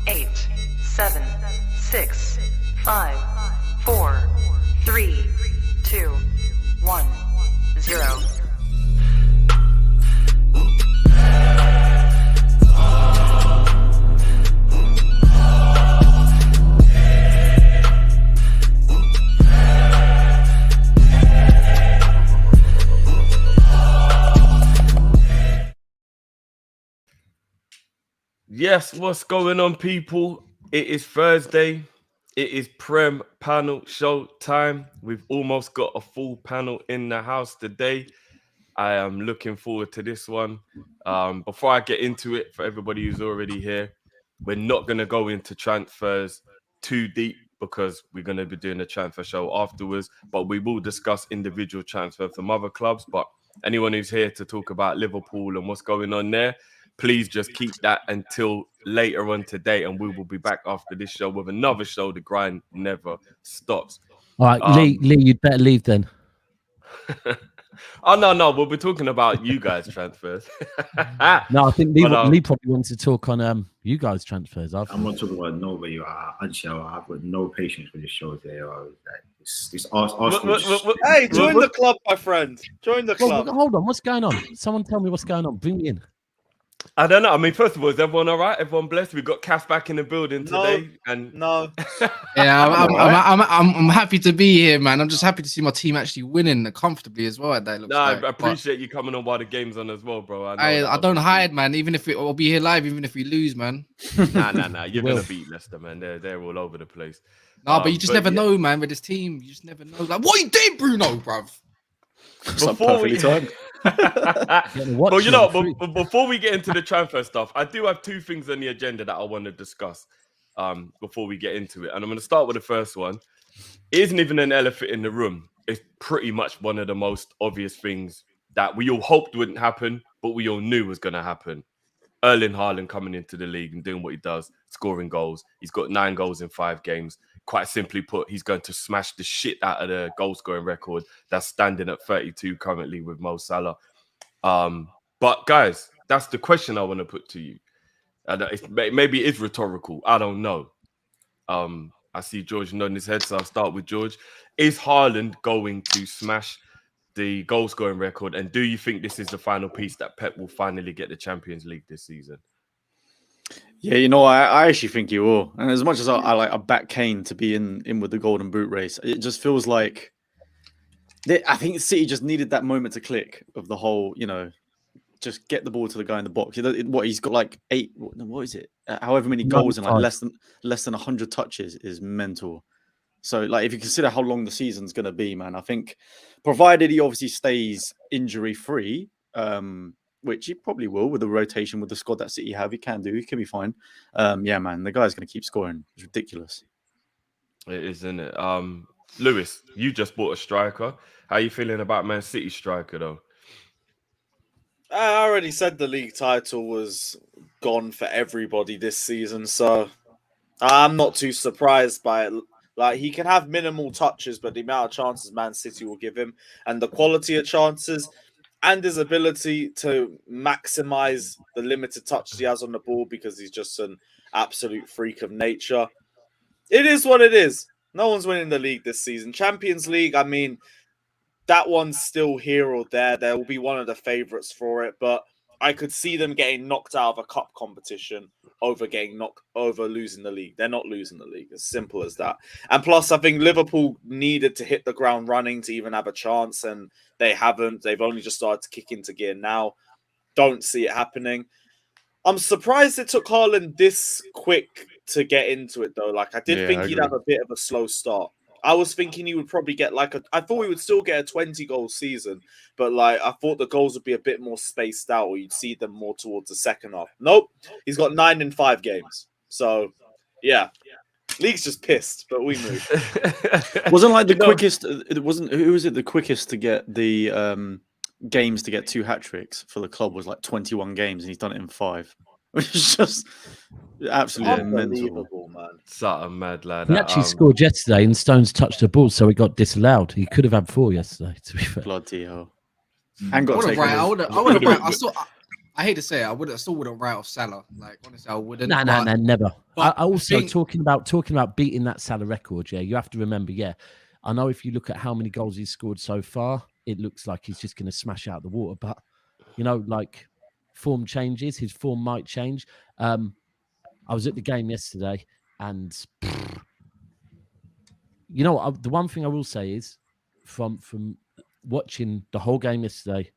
8, 7, 6, 5, 4, 3, 2, 1, 0. Yes, what's going on, people? It is Thursday. It is Prem Panel Show time. We've almost got a full panel in the house today. I am looking forward to this one. Before I get into it, for everybody who's already here, we're not going to go into transfers too deep because we're going to be doing a transfer show afterwards, but we will discuss individual transfers from other clubs. But anyone who's here to talk about Liverpool and what's going on there, please just keep that until later on today, and we will be back after this show with another show. The grind never stops. All right, Lee, you'd better leave then. Oh, no, we'll be talking about you guys' transfers. No, I think Lee probably wants to talk on you guys' transfers. I'm not talking about nobody. Actually, I've got no patience with this show today. This Arsenal. Hey, join the club, my friend. Join the club. Well, hold on, what's going on? Someone tell me what's going on. Bring me in. I don't know. I mean, first of all, is everyone all right? Everyone blessed? We got Cass back in the building today. No. Yeah, I'm happy to be here, man. I'm just happy to see my team actually winning comfortably as well. I appreciate you coming on while the game's on as well, bro. I don't hide, man. Even if I'll be here live, even if we lose, man. Nah. You're gonna beat Leicester, man. They're all over the place. No, but you just never know, man. With this team, you just never know. Like, what are you doing, Bruno, bruv? Before we before we get into the transfer stuff, I do have two things on the agenda that I want to discuss before we get into it. And I'm going to start with the first one. It isn't even an elephant in the room. It's pretty much one of the most obvious things that we all hoped wouldn't happen, but we all knew was going to happen. Erling Haaland coming into the league and doing what he does, scoring goals. He's got 9 goals in 5 games. Quite simply put, he's going to smash the shit out of the goal-scoring record that's standing at 32 currently with Mo Salah. But guys, that's the question I want to put to you. Maybe it is rhetorical. I don't know. I see George nodding his head, so I'll start with George. Is Haaland going to smash the goal-scoring record? And do you think this is the final piece that Pep will finally get the Champions League this season? Yeah, you know, I actually think he will. And as much as I back Kane to be in with the Golden Boot race, it just feels like I think City just needed that moment to click of the whole, just get the ball to the guy in the box. He's got like 8, what is it? However many goals and like less than 100 touches is mental. So, like, if you consider how long the season's going to be, man, I think provided he obviously stays injury-free, which he probably will with the rotation with the squad that City have, he can be fine. Yeah, man, the guy's going to keep scoring. It's ridiculous. It is, isn't it? Lewis, you just bought a striker. How are you feeling about Man City striker, though? I already said the league title was gone for everybody this season, so I'm not too surprised by it. Like, he can have minimal touches, but the amount of chances Man City will give him and the quality of chances and his ability to maximize the limited touches he has on the ball because he's just an absolute freak of nature. It is what it is. No one's winning the league this season. Champions League, I mean, that one's still here or there. There will be one of the favourites for it, but I could see them getting knocked out of a cup competition over losing the league. They're not losing the league. As simple as that. And plus, I think Liverpool needed to hit the ground running to even have a chance, and they haven't. They've only just started to kick into gear now. Don't see it happening. I'm surprised it took Haaland this quick to get into it, though. Like, I did think he'd have a bit of a slow start. I was thinking he would probably get I thought he would still get a 20-goal season, but I thought the goals would be a bit more spaced out, or you'd see them more towards the second half. Nope, he's got 9 in 5 games. So, yeah, league's just pissed, but we moved. Wasn't like the quickest. It wasn't. Who was it? The quickest to get the games to get 2 hat tricks for the club was like 21 games, and he's done it in 5. Which is just absolutely mental, man. Such a mad lad. He actually scored yesterday, and Stones touched the ball, so he got disallowed. He could have had 4 yesterday, to be fair. Bloody hell! And got I I hate to say it, I still wouldn't write off Salah. Like honestly, I wouldn't. No, never. I also think... talking about beating that Salah record. Yeah, you have to remember. Yeah, I know if you look at how many goals he's scored so far, it looks like he's just going to smash out the water. But you know, like form changes, his form might change. I was at the game yesterday, and you know, the one thing I will say is from watching the whole game yesterday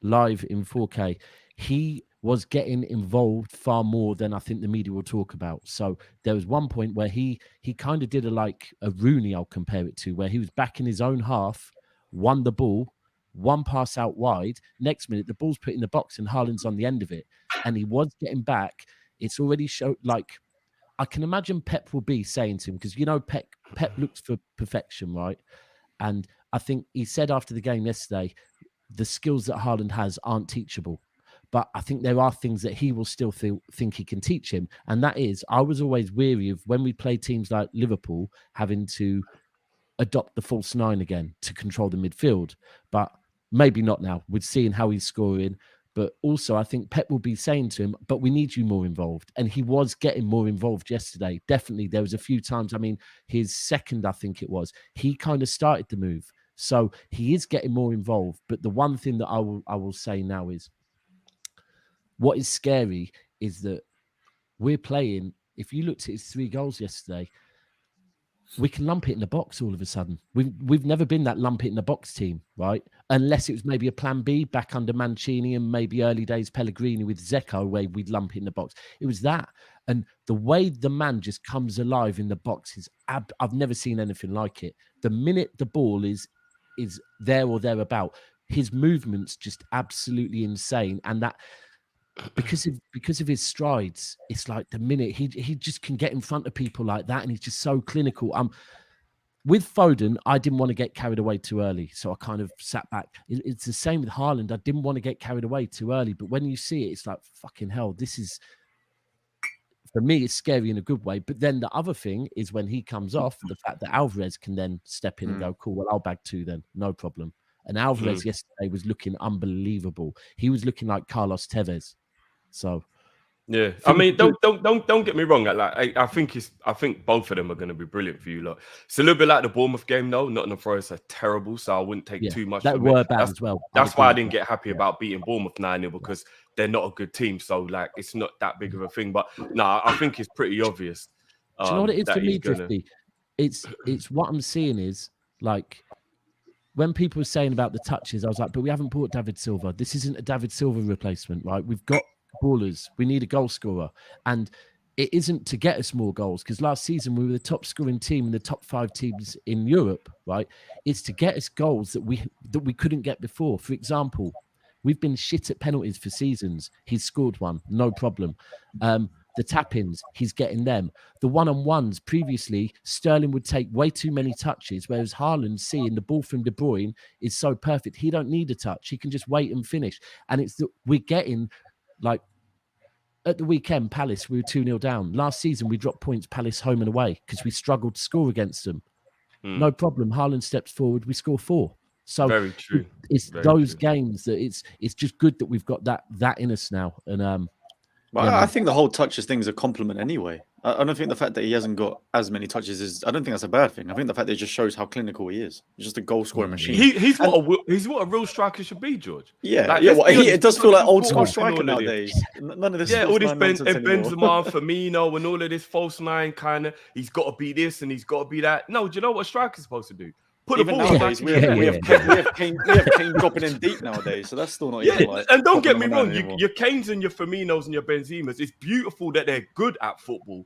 live in 4K, he was getting involved far more than I think the media will talk about. So there was one point where he kind of did a Rooney, I'll compare it to, where he was back in his own half, won the ball, one pass out wide. Next minute, the ball's put in the box and Haaland's on the end of it. And he was getting back. It's already showed, like, I can imagine Pep will be saying to him, because, you know, Pep looks for perfection, right? And I think he said after the game yesterday, the skills that Haaland has aren't teachable. But I think there are things that he will still think he can teach him. And that is, I was always weary of when we play teams like Liverpool having to adopt the false nine again to control the midfield. But maybe not now. We're seeing how he's scoring. But also, I think Pep will be saying to him, but we need you more involved. And he was getting more involved yesterday. Definitely. There was a few times, I mean, his second, I think it was, he kind of started the move. So he is getting more involved. But the one thing that I will say now is, what is scary is that we're playing, if you looked at his 3 goals yesterday, we can lump it in the box all of a sudden. We've never been that lump it in the box team, right? Unless it was maybe a plan B back under Mancini and maybe early days Pellegrini with Zeko, where we'd lump it in the box. It was that. And the way the man just comes alive in the box is, I've never seen anything like it. The minute the ball is there or thereabout, his movement's just absolutely insane. And that, because of his strides, it's like the minute he just can get in front of people like that, and he's just so clinical. With Foden, I didn't want to get carried away too early, so I kind of sat back. It's the same with Haaland. I didn't want to get carried away too early, but when you see it, it's like, fucking hell, this is, for me, it's scary in a good way. But then the other thing is when he comes off, the fact that Alvarez can then step in and go, cool, well, I'll bag 2 then, no problem. And Alvarez yesterday was looking unbelievable. He was looking like Carlos Tevez. So, yeah, I mean, don't get me wrong. Like, I think both of them are going to be brilliant for you. Look, it's a little bit like the Bournemouth game, though. Nottingham Forest are terrible, so I wouldn't take too much. That were bad as well. That's why I didn't get happy about beating Bournemouth 9-0, because they're not a good team. So, like, it's not that big of a thing. But no, I think it's pretty obvious. Do you know what it is for me, Drifty? It's what I'm seeing is, like, when people were saying about the touches, I was like, but we haven't bought David Silva. This isn't a David Silva replacement, right? We've got ballers. We need a goal scorer. And it isn't to get us more goals, because last season we were the top scoring team in the top 5 teams in Europe, right? It's to get us goals that we couldn't get before. For example, we've been shit at penalties for seasons. He's scored one, no problem. The tap-ins, he's getting them. The one-on-ones, previously, Sterling would take way too many touches, whereas Haaland, seeing the ball from De Bruyne, is so perfect. He don't need a touch. He can just wait and finish. And we're getting, like, at the weekend, Palace, we were 2-0 down. Last season, we dropped points Palace home and away because we struggled to score against them. No problem. Haaland steps forward, we score 4. So very true. It's very those true. Games that it's just good that we've got that in us now. And well, I think the whole touches thing is a compliment anyway. I don't think the fact that he hasn't got as many touches is. I don't think that's a bad thing. I think the fact that it just shows how clinical he is. He's just a goal scoring machine. He's what a real striker should be, George. Yeah, like, yeah. Well, it does feel like old school striker nowadays. None of this. Yeah, all this Benzema, Firmino, and all of this false 9 kind of. He's got to be this and he's got to be that. No, do you know what a striker's supposed to do? Put even the ball nowadays, we have Kane dropping in deep nowadays, so that's still not even like. And don't get me wrong, your Kanes and your Firminos and your Benzemas, it's beautiful that they're good at football,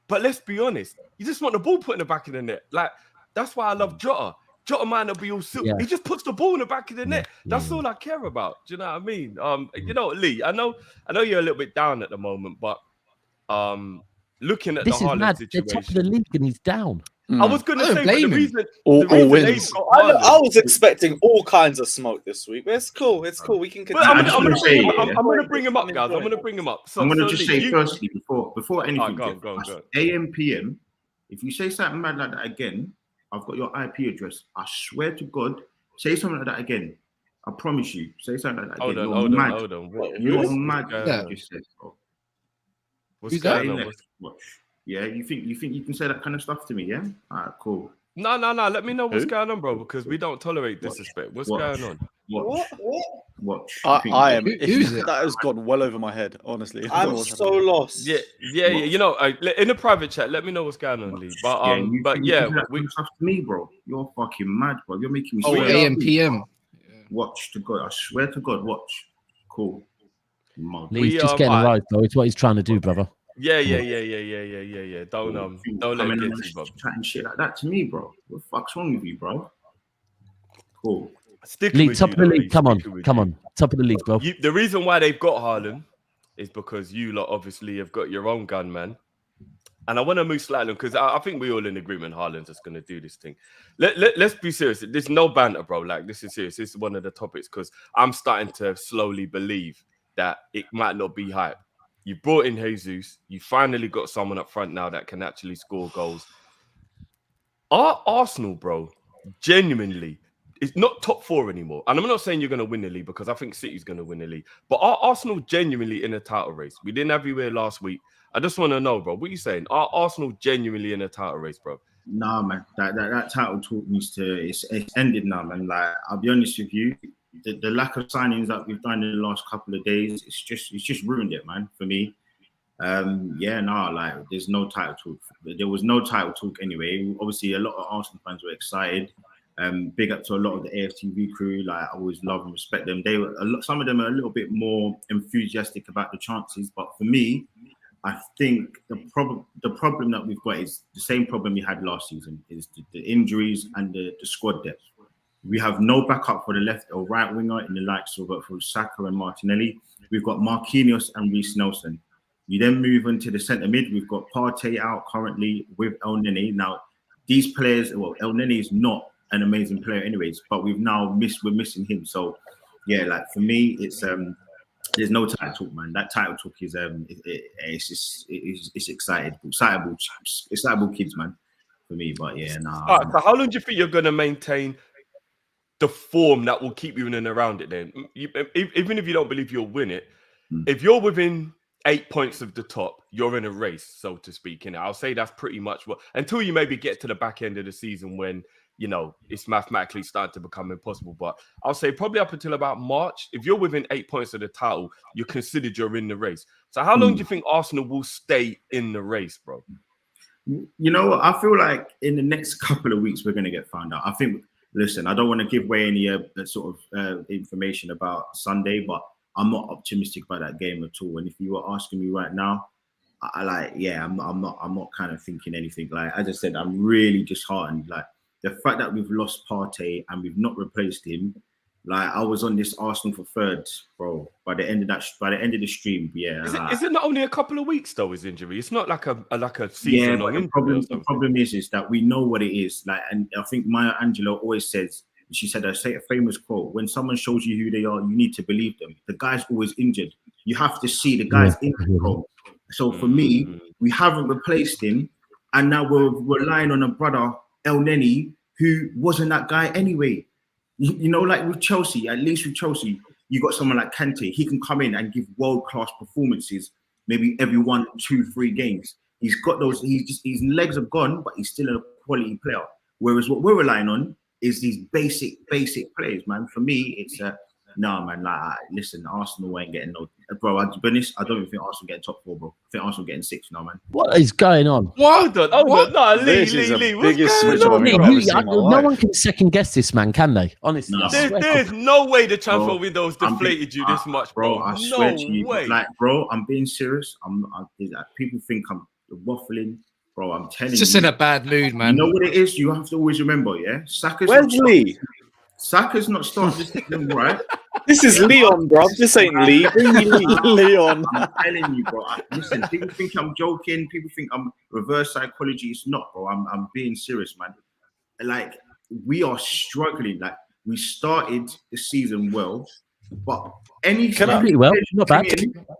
but let's be honest, you just want the ball put in the back of the net. Like, that's why I love Jota. Jota might not be all silly. He just puts the ball in the back of the net. That's all I care about. Do you know what I mean? You know, Lee, I know you're a little bit down at the moment, but looking at the Haaland situation, they're top of the league and he's down. I was going to say, but the reason wins. I was expecting all kinds of smoke this week. But it's cool. It's cool. We can continue. I'm going to bring him up, guys. I'm going to bring him up. So, I'm going to just say firstly, before anything, go. AM, PM, if you say something mad like that again, I've got your IP address. I swear to God, say something like that again. I promise you. Say something like that. Hold again. on, You're mad. hold on. You're mad. Yeah. You just said, bro. What's Who's that? going on? Watch. Yeah, you think you can say that kind of stuff to me? Yeah. All right, cool. No. Let me know what's Who? going on, bro, because we don't tolerate disrespect. What's going on? Watch. I am. Who's it? That has gone well over my head, honestly. I don't know I'm what's so happening. lost. Yeah. You know, in the private chat, let me know what's going on, Lee. But you but think yeah, you can say that we. kind of stuff to me, bro. You're fucking mad, bro. You're making me. Oh, swear. AM, PM. Watch to God. I swear to God. Watch. Cool. Mug. Lee's just getting arrived, though. It's what he's trying to do, brother. Yeah. Don't let it get to you, bro. Chatting shit like that to me, bro. What the fuck's wrong with you, bro? Cool. Sticking League, with top you, of the though, league. Lee, Come on. sticking with Come you. on. Top of the league, bro. The reason why they've got Haaland is because you lot obviously have got your own gunman. And I want to move slightly because I think we're all in agreement Haaland's just going to do this thing. Let's be serious. There's no banter, bro. Like, this is serious. This is one of the topics because I'm starting to slowly believe that it might not be hype. You brought in Jesus. You finally got someone up front now that can actually score goals. Are Arsenal, bro, genuinely, it's not top 4 anymore. And I'm not saying you're going to win the league because I think City's going to win the league. But are Arsenal genuinely in a title race? We didn't have you here last week. I just want to know, bro, what are you saying? Are Arsenal genuinely in a title race, bro? Nah, man. That title talk needs to. It's ended now, man. Like, I'll be honest with you. The lack of signings that we've done in the last couple of days, it's just ruined it, man, for me. Like, there's no title talk. There was no title talk anyway. Obviously, a lot of Arsenal fans were excited. Big up to a lot of the AFTV crew. Like, I always love and respect them. They were some of them are a little bit more enthusiastic about the chances, but for me, I think the problem that we've got is the same problem we had last season: is the injuries and the squad depth. We have no backup for the left or right winger in the likes of from Saka and Martinelli. We've got Marquinhos and Reece Nelson. You then move into the centre mid. We've got Partey out currently with El Neni. Now, these players, well, El Neni is not an amazing player anyways, but we're missing him. So, yeah, like for me, it's there's no title talk, man. That title talk is it's excitable kids, man, for me. But yeah, nah. All right, so how long do you think you're going to maintain the form that will keep you in and around it then? Even if you don't believe you'll win it, if you're within 8 points of the top, you're in a race, so to speak. And I'll say that's pretty much what, until you maybe get to the back end of the season when, you know, it's mathematically starting to become impossible. But I'll say probably up until about March, if you're within 8 points of the title, you're considered you're in the race. So how long do you think Arsenal will stay in the race, bro? You know what? I feel like in the next couple of weeks, we're going to get found out. I think, listen, I don't want to give away any sort of information about Sunday, but I'm not optimistic about that game at all. And if you were asking me right now, I'm not kind of thinking anything. Like, as I said, I'm really disheartened. Like, the fact that we've lost Partey and we've not replaced him, like, I was on this Arsenal for third, bro. By the end of the stream, yeah. Is it not only a couple of weeks though? His injury, it's not like a season long injury. The problem is that we know what it is. Like, and I think Maya Angelou always says. She said, I say a famous quote: "When someone shows you who they are, you need to believe them." The guy's always injured. You have to see the guy's injured, bro. So for me, we haven't replaced him, and now we're relying on a brother El Neni who wasn't that guy anyway. You know, like with Chelsea, at least with Chelsea, you got someone like Kante. He can come in and give world-class performances, maybe every 1, 2, 3 games. He's got those. His legs are gone, but he's still a quality player. Whereas what we're relying on is these basic players, man. For me, it's no, man. Like, listen, Arsenal ain't getting no, bro. To be honest, I don't even think Arsenal getting top 4, bro. I think Arsenal getting 6 now, man. What is going on? Hold on. No, Lee, what's biggest going switch on? I've ever seen in my No life. one can second guess this, man, can they? Honestly, No. I swear to There's no way the transfer window's I'm deflated you this much, bro. I swear to you, way. like, bro, I'm being serious. People think I'm waffling, bro. I'm telling you. It's just in a bad mood, man. You know what it is? You have to always remember, yeah. Where's Lee? Saka's not starting this season, right? This is Leon, bro. This ain't Lee. Bring me Lee. Leon. I'm telling you, bro. Listen, people think I'm joking. People think I'm reverse psychology. It's not, bro. I'm being serious, man. Like, we are struggling. Like, we started the season well, But any Can I- Pretty well, not bad.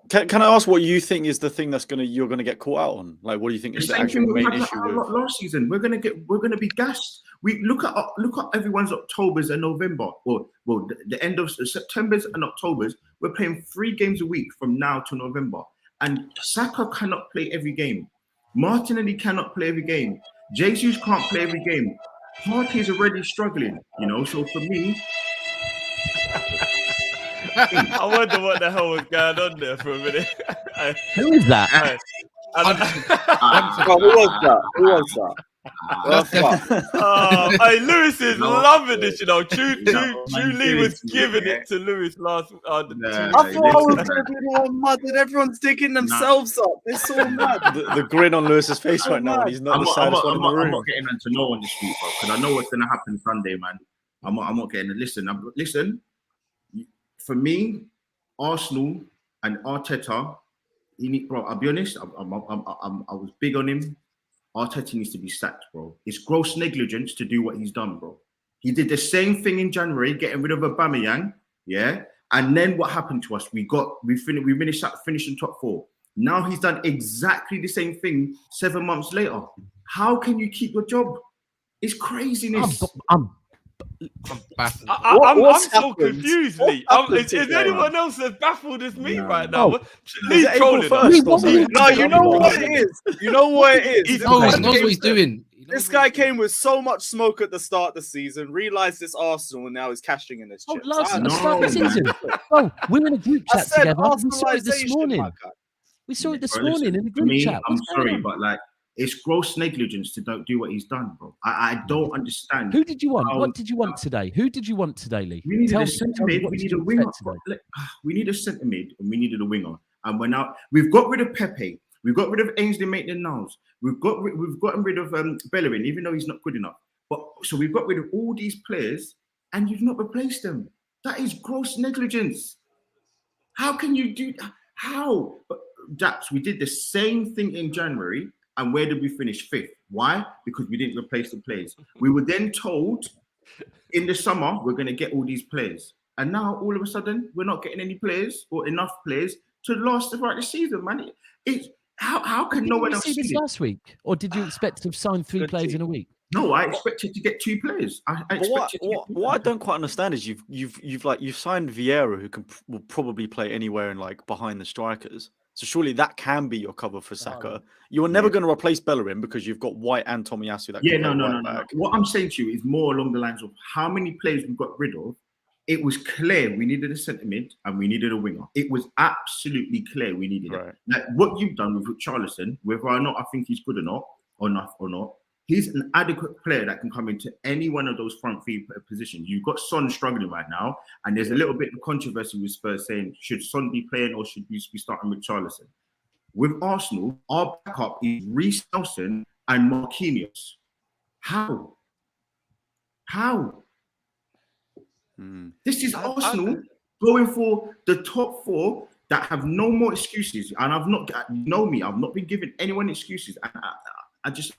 Can I ask what you think is the thing you're gonna get caught out on? Like, what do you think The is the same actual thing we main had issue with? last season. We're gonna be gassed. We look at everyone's Octobers and November, or the end of September's and Octobers. We're playing 3 games a week from now to November, and Saka cannot play every game. Martinelli cannot play every game. Jesus can't play every game. Partey is already struggling, So for me, I wonder what the hell was going on there for a minute. Who is that? Oh, who was that? Who was that? Oh, fuck. Hey, Lewis is No. loving this, True No, Lee man, was seriously, giving yeah. it to Lewis last. Nah, I thought I was going to be the one mad and everyone's digging themselves up. It's so mad. The grin on Lewis's face right now, and he's not the saddest one in the I'm room. not getting into no one this week, bro, because I know what's gonna happen Sunday, man. I'm not getting it. Listen. For me, Arsenal and Arteta, bro. I'll be honest. I was big on him. Arteta needs to be sacked, bro. It's gross negligence to do what he's done, bro. He did the same thing in January, getting rid of Aubameyang, yeah. And then what happened to us? We finished in top 4. Now he's done exactly the same thing 7 months later. How can you keep your job? It's craziness. I'm baffled. I'm What's so happened? confused, What Lee. happened Is today? anyone else as baffled as me No. right now? Oh. Lee's it April trolling 1st us. or something? No, you know what it is. You know what it is. He This knows guy what came he's to- doing. This guy came with so much smoke at the start of the season, realised it's Arsenal, and now he's cashing in his chips. last I- at the start of the No, season. Oh, we're in a group I chat said together. We saw it this Arsenalisation, morning. my guy. We saw it this Bro, morning listen, in the for group me, chat. I'm What's going sorry, on? but it's gross negligence to don't do what he's done, bro. I don't understand. Who did you want? how- What did you want today? Who did you want today, Lee? We needed Tell a me, centre tell me, mid. what We did need you a winger. expect today? We need a centre mid, and we needed a winger. And we've got rid of Pepe. We've got rid of Ainsley Maitland-Niles. We've gotten rid of Bellerin, even though he's not good enough. But so we've got rid of all these players, and you've not replaced them. That is gross negligence. How can you do? How? But Daps, we did the same thing in January, and where did we finish? 5th. Why? Because we didn't replace the players. We were then told in the summer we're going to get all these players, and now all of a sudden we're not getting any players or enough players to last throughout the season, man. It's how can Did no you one else see see this it? last week, or did you expect to have signed 3 Good players team. in a week? No, I expected to get 2 players. I But expected to get what I don't quite understand is you've signed Vieira, who will probably play anywhere in behind the strikers. So surely that can be your cover for Saka. You are never going to replace Bellerin because you've got White and Tomiyasu that Yeah, can play no. right back. What I'm saying to you is more along the lines of how many players we got rid of. It was clear we needed a centre mid and we needed a winger. It was absolutely clear we needed Right. it. Like what you've done with Richarlison, whether or not I think he's good or not, he's an adequate player that can come into any one of those front 3 positions. You've got Son struggling right now, and there's a little bit of controversy with Spurs saying, should Son be playing or should we be starting with Richarlison? With Arsenal, our backup is Reece Nelson and Marquinhos. How? This is Arsenal going for the top 4 that have no more excuses. And I've not been giving anyone excuses. And I just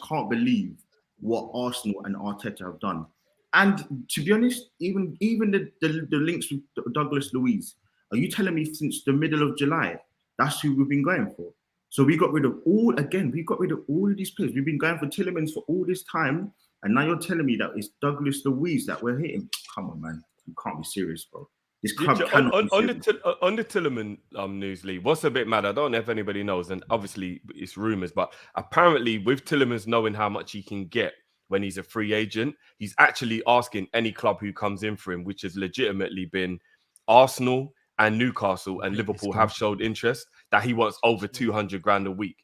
can't believe what Arsenal and Arteta have done. And to be honest, even the links with Douglas Luiz, are you telling me since the middle of July, that's who we've been going for? So we got rid of all of these players. We've been going for Tielemans for all this time. And now you're telling me that it's Douglas Luiz that we're hitting. Come on, man. You can't be serious, bro. This club cannot be serious. On the Tielemans news, Lee, what's a bit mad? I don't know if anybody knows, and obviously it's rumours, but apparently with Tielemans knowing how much he can get when he's a free agent, he's actually asking any club who comes in for him, which has legitimately been Arsenal and Newcastle and Liverpool have showed interest, that he wants over 200 grand a week.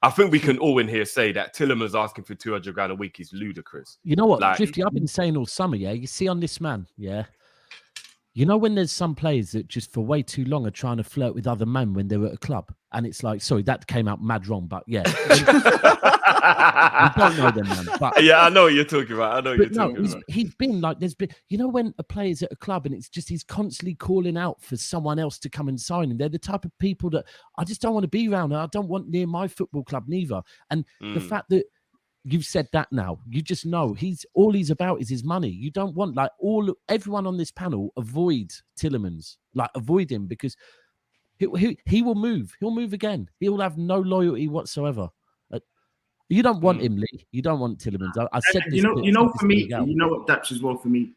I think we can all in here say that Tielemans asking for 200 grand a week is ludicrous. You know what, Drifty, I've been saying all summer, yeah? You see on this man, yeah? You know when there's some players that just for way too long are trying to flirt with other men when they're at a club? And it's like, sorry, that came out mad wrong, but yeah. You don't know them, man. But, yeah, I know what you're talking about. He's been like, there's been, you know, when a player's at a club and it's just he's constantly calling out for someone else to come and sign him. They're the type of people that I just don't want to be around, and I don't want near my football club neither. And the fact that you've said that now. You just know all he's about is his money. You don't want like everyone on this panel avoid Tielemans, like avoid him because he will move. He'll move again. He'll have no loyalty whatsoever. You don't want him, Lee. You don't want Tielemans. I said this. For me, you know what that's as well for me.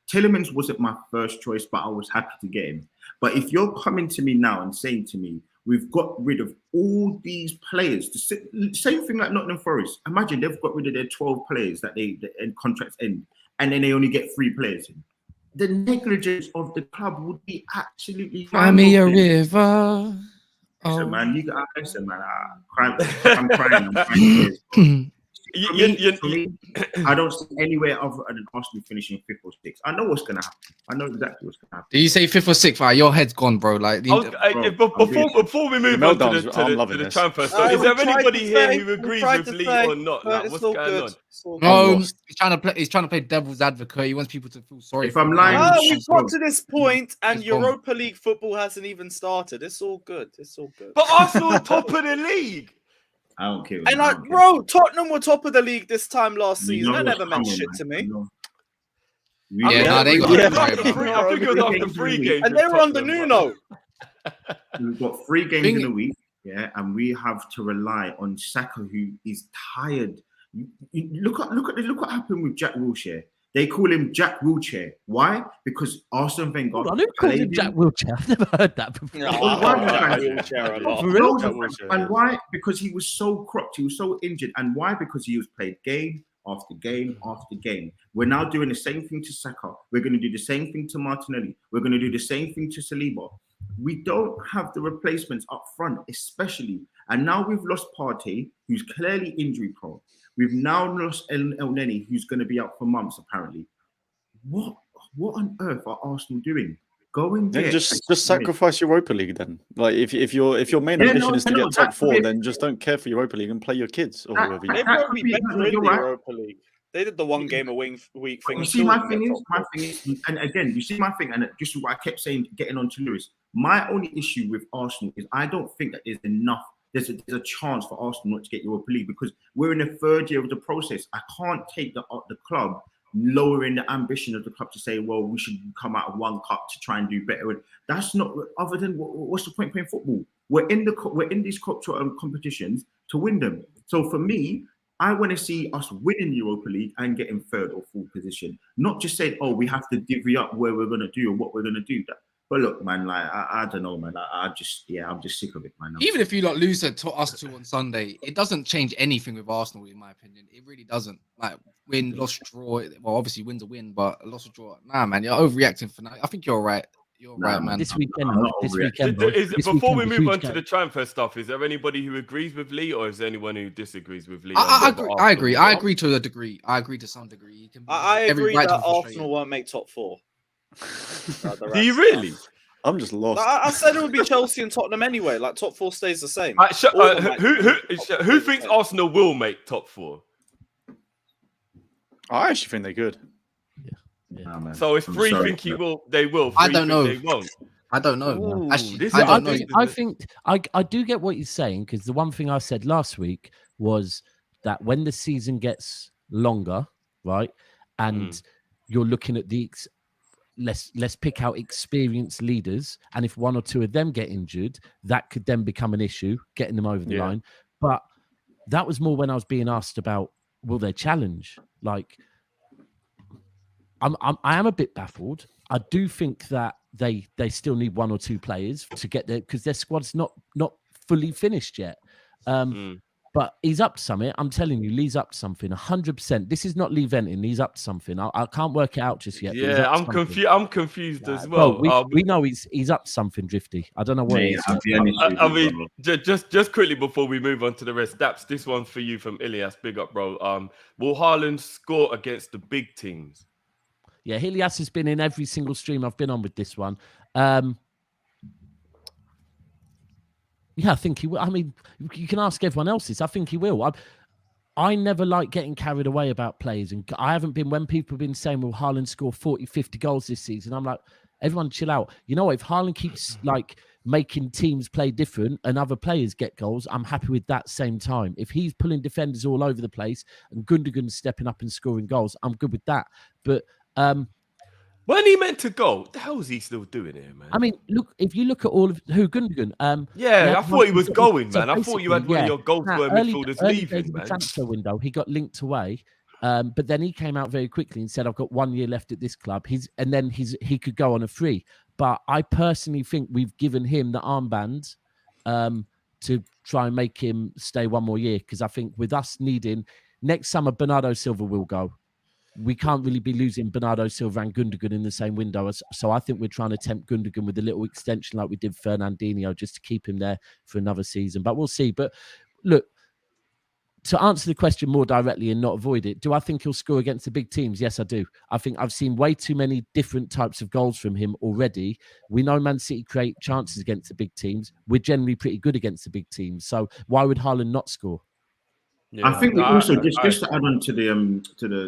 Tielemans wasn't my first choice, but I was happy to get him. But if you're coming to me now and saying to me, we've got rid of all these players, the same thing like Nottingham Forest. Imagine they've got rid of their 12 players that they contracts end, and then they only get 3 players in. The negligence of the club would be absolutely. Cry me a river. Listen, man, I'm crying. For me, I don't see anywhere other than Arsenal finishing 5th or 6th. I know what's gonna happen. I know exactly what's gonna happen. Do you say 5th or 6th? Right, your head's gone, bro. Like, before we move on to the transfer stuff, is there anybody here who agrees with Lee or not? Like, what's going on? No, he's trying to play devil's advocate. He wants people to feel sorry. If I'm lying, we've got to this point, and Europa League football hasn't even started. It's all good. It's all good. But Arsenal are top of the league. I don't care. And bro, Tottenham were top of the league this time last season. That never meant shit to me. They got. I think it was after 3 games, and they were under Nuno. We've got 3 games in a week, and we have to rely on Saka, who is tired. Look what happened with Jack Wilshere. They call him Jack Wheelchair. Why? Because Arsene Wenger. Who calls him Jack Wheelchair? I've never heard that before. And why? Because he was so cropped. He was so injured. And why? Because he was played game after game after game. We're now doing the same thing to Saka. We're going to do the same thing to Martinelli. We're going to do the same thing to Saliba. We don't have the replacements up front, especially. And now we've lost Partey, who's clearly injury prone. We've now lost El Neni, who's going to be out for months, apparently. What on earth are Arsenal doing? Go and get just sacrifice Europa League then. Like if your main ambition is to get top 4, then just don't care for Europa League and play your kids or whoever. They probably better in the Europa League. They did the 1 game a week thing. You see, my thing is, and again, you see my thing, and just what I kept saying, getting on to Lewis. My only issue with Arsenal is I don't think that there's enough. There's a chance for Arsenal not to get Europa League because we're in the 3rd year of the process. I can't take the club lowering the ambition of the club to say, well, we should come out of 1 cup to try and do better. That's not other than what's the point playing football? We're in these competitions to win them. So for me, I want to see us winning the Europa League and getting 3rd or 4th position, not just saying, oh, we have to divvy up where we're going to do or what we're going to do. But look, man, like I don't know, man. I'm just sick of it, man. Even if you lose to us 2 on Sunday, it doesn't change anything with Arsenal, in my opinion. It really doesn't. Like win, loss, draw. Well, obviously win's a win, but a loss or draw. Nah, man, you're overreacting for now. I think you're right. You're right, man. This weekend. Before we move on to the transfer stuff, is there anybody who agrees with Lee, or is there anyone who disagrees with Lee? I agree. I agree to a degree. I agree to some degree. I agree that Arsenal won't make top 4. Do you really? I'm just lost. I said it would be Chelsea and Tottenham anyway. Like top 4 stays the same. Who thinks Arsenal will make top 4? I actually think they're good. Yeah. Nah, so if 3 think they will. 3 I don't know. They won't. I don't know. Ooh, Actually, I think I do get what you're saying, because the one thing I said last week was that when the season gets longer, right, and you're looking at the let's pick out experienced leaders, and if 1 or 2 of them get injured, that could then become an issue, getting them over the line. But that was more when I was being asked about will they challenge. Like, I am a bit baffled. I do think that they still need 1 or 2 players to get there, because their squad's not fully finished yet. But he's up to something. I'm telling you, Lee's up to something. 100%. This is not Lee venting. He's up to something. I can't work it out just yet. Yeah, I'm confused. I'm confused as well. We know he's up to something, Drifty. I don't know what it is. I mean, just quickly before we move on to the rest, Daps, this one's for you from Ilias. Big up, bro. Will Haaland score against the big teams? Yeah, Ilias has been in every single stream I've been on with this one. Yeah, I think he will. I mean, you can ask everyone else's. I think he will. I never like getting carried away about players. And I haven't been, when people have been saying, will Haaland score 40, 50 goals this season? I'm like, everyone chill out. You know what? If Haaland keeps like making teams play different and other players get goals, I'm happy with that same time. If he's pulling defenders all over the place and Gundogan's stepping up and scoring goals, I'm good with that. But when he meant to go, what the hell is he still doing here, man? I mean, look, if you look at all of Gundogan, I thought he was going, man. I thought you had one of your goal scoring early midfielders days leaving, of the man. transfer window, he got linked away. But then he came out very quickly and said, I've got 1 year left at this club. He could go on a free. But I personally think we've given him the armband to try and make him stay 1 more year. Because I think with us needing next summer, Bernardo Silva will go. We can't really be losing Bernardo Silva and Gundogan in the same window. So I think we're trying to tempt Gundogan with a little extension like we did Fernandinho just to keep him there for another season. But we'll see. But look, to answer the question more directly and not avoid it, do I think he'll score against the big teams? Yes, I do. I think I've seen way too many different types of goals from him already. We know Man City create chances against the big teams. We're generally pretty good against the big teams. So why would Haaland not score? Yeah, I think we also just to add on to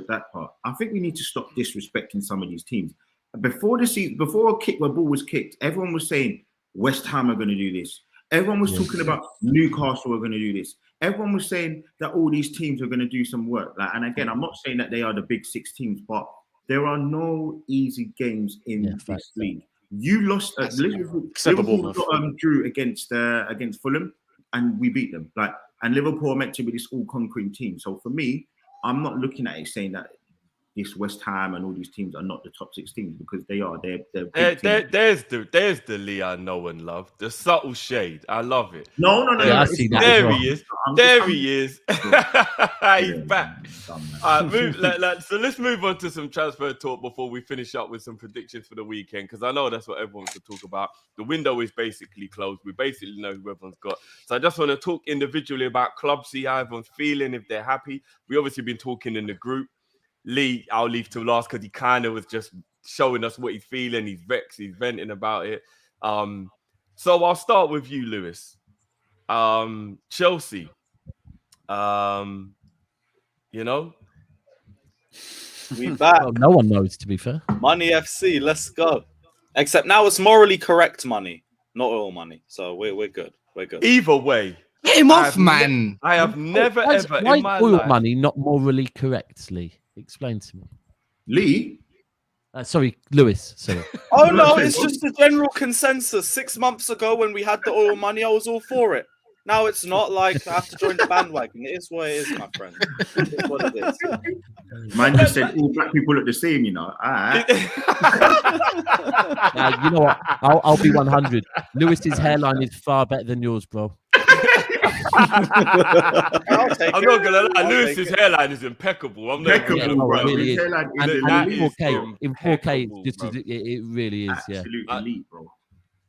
that part. I think we need to stop disrespecting some of these teams. Before the season, before a ball was kicked, everyone was saying West Ham are going to do this. Everyone was talking about Newcastle are going to do this. Everyone was saying that all these teams are going to do some work. And again, I'm not saying that they are the big 6 teams, but there are no easy games in this league. You lost at Liverpool. Liverpool drew against Fulham, and we beat them. And Liverpool are meant to be this all conquering team. So for me, I'm not looking at it saying that this West Ham and all these teams are not the top 6 teams, because they are. They're big teams. There's the Lee I know and love. The subtle shade. I love it. No. Yeah, I see that. There Well. he is. There he is. He's back. So let's move on to some transfer talk before we finish up with some predictions for the weekend, because I know that's what everyone wants to talk about. The window is basically closed. We basically know who everyone's got. So I just want to talk individually about clubs, see how everyone's feeling, if they're happy. We obviously been talking in the group. Lee, I'll leave till last because he kind of was just showing us what he's feeling. He's vexed. He's venting about it. So I'll start with you, Lewis. Chelsea. We back. Well, no one knows, to be fair. Money FC, let's go. Except now it's morally correct money, not oil money. So we're good. We're good. Either way. Get him off, man. I have never ever why in my oil life. money not morally correct, Lee? Explain to me. Lee? Sorry, Lewis. Sorry. Oh no, it's just a general consensus. 6 months ago when we had the oil money, I was all for it. Now it's not like I have to join the bandwagon. It is what it is, my friend. It is what it is. Man just said all black people look the same, you know. All right. You know what? I'll be 100. Lewis's hairline is far better than yours, bro. I'm not gonna lie, Lewis's hairline is impeccable. I'm not Impeccable, gonna bro. lie. It really is. And And is in 4K, impeccable, it's just bro. it really is. Yeah. Absolute elite, bro.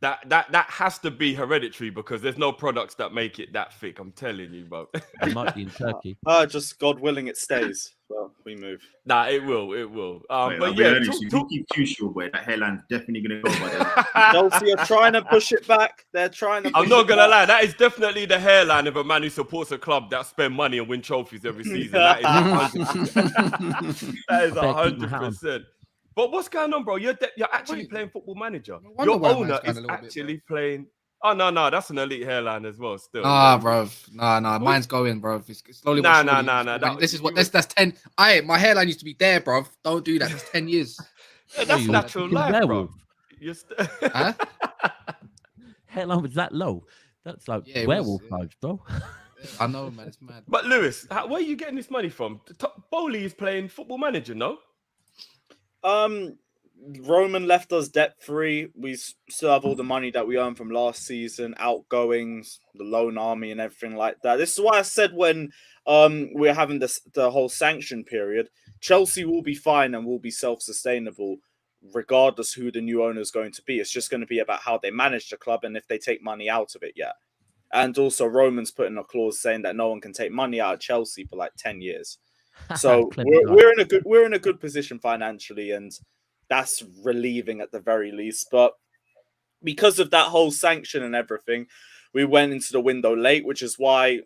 That has to be hereditary, because there's no products that make it that thick. I'm telling you, bro. It might be in Turkey. Just God willing, it stays. Well, we move. Nah, it will. But You keep too short, boy. That hairline's definitely gonna go by then. Chelsea are trying to push it back. They're trying to. I'm not gonna lie. That is definitely the hairline of a man who supports a club that spend money and win trophies every season. That is 100%. But what's going on, bro? You're actually playing Football Manager. Your owner is actually playing. Oh no, that's an elite hairline as well. Still, Bro. Nah. Mine's going, bro. It's slowly. Nah. This is what that's 10. My hairline used to be there, bro. Don't do that. That's 10 years. That's natural life, bro. Huh? Hairline was that low. That's like werewolf vibes, bro. I know, man. It's mad. But Lewis, where are you getting this money from? Bowley is playing Football Manager, no? Roman left us debt free. We still have all the money that we earned from last season, outgoings, the loan army, and everything like that. This is why I said when we're having the whole sanction period, Chelsea will be fine and will be self-sustainable, regardless who the new owner is going to be. It's just going to be about how they manage the club and if they take money out of it yet. And also, Roman's put in a clause saying that no one can take money out of Chelsea for like 10 years. So we're in a good position financially, and that's relieving at the very least. But because of that whole sanction and everything, we went into the window late, which is why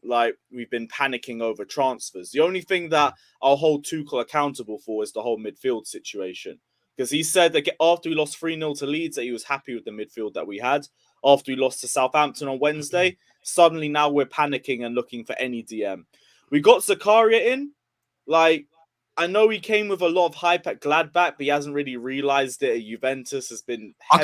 we've been panicking over transfers. The only thing that I'll hold Tuchel accountable for is the whole midfield situation, because he said that after we lost 3-0 to Leeds that he was happy with the midfield that we had. after we lost to Southampton on Wednesday. Suddenly now we're panicking and looking for any DM. We got Cikaya in. Like, I know he came with a lot of hype at Gladbach, but he hasn't really realised it at Juventus. Has been I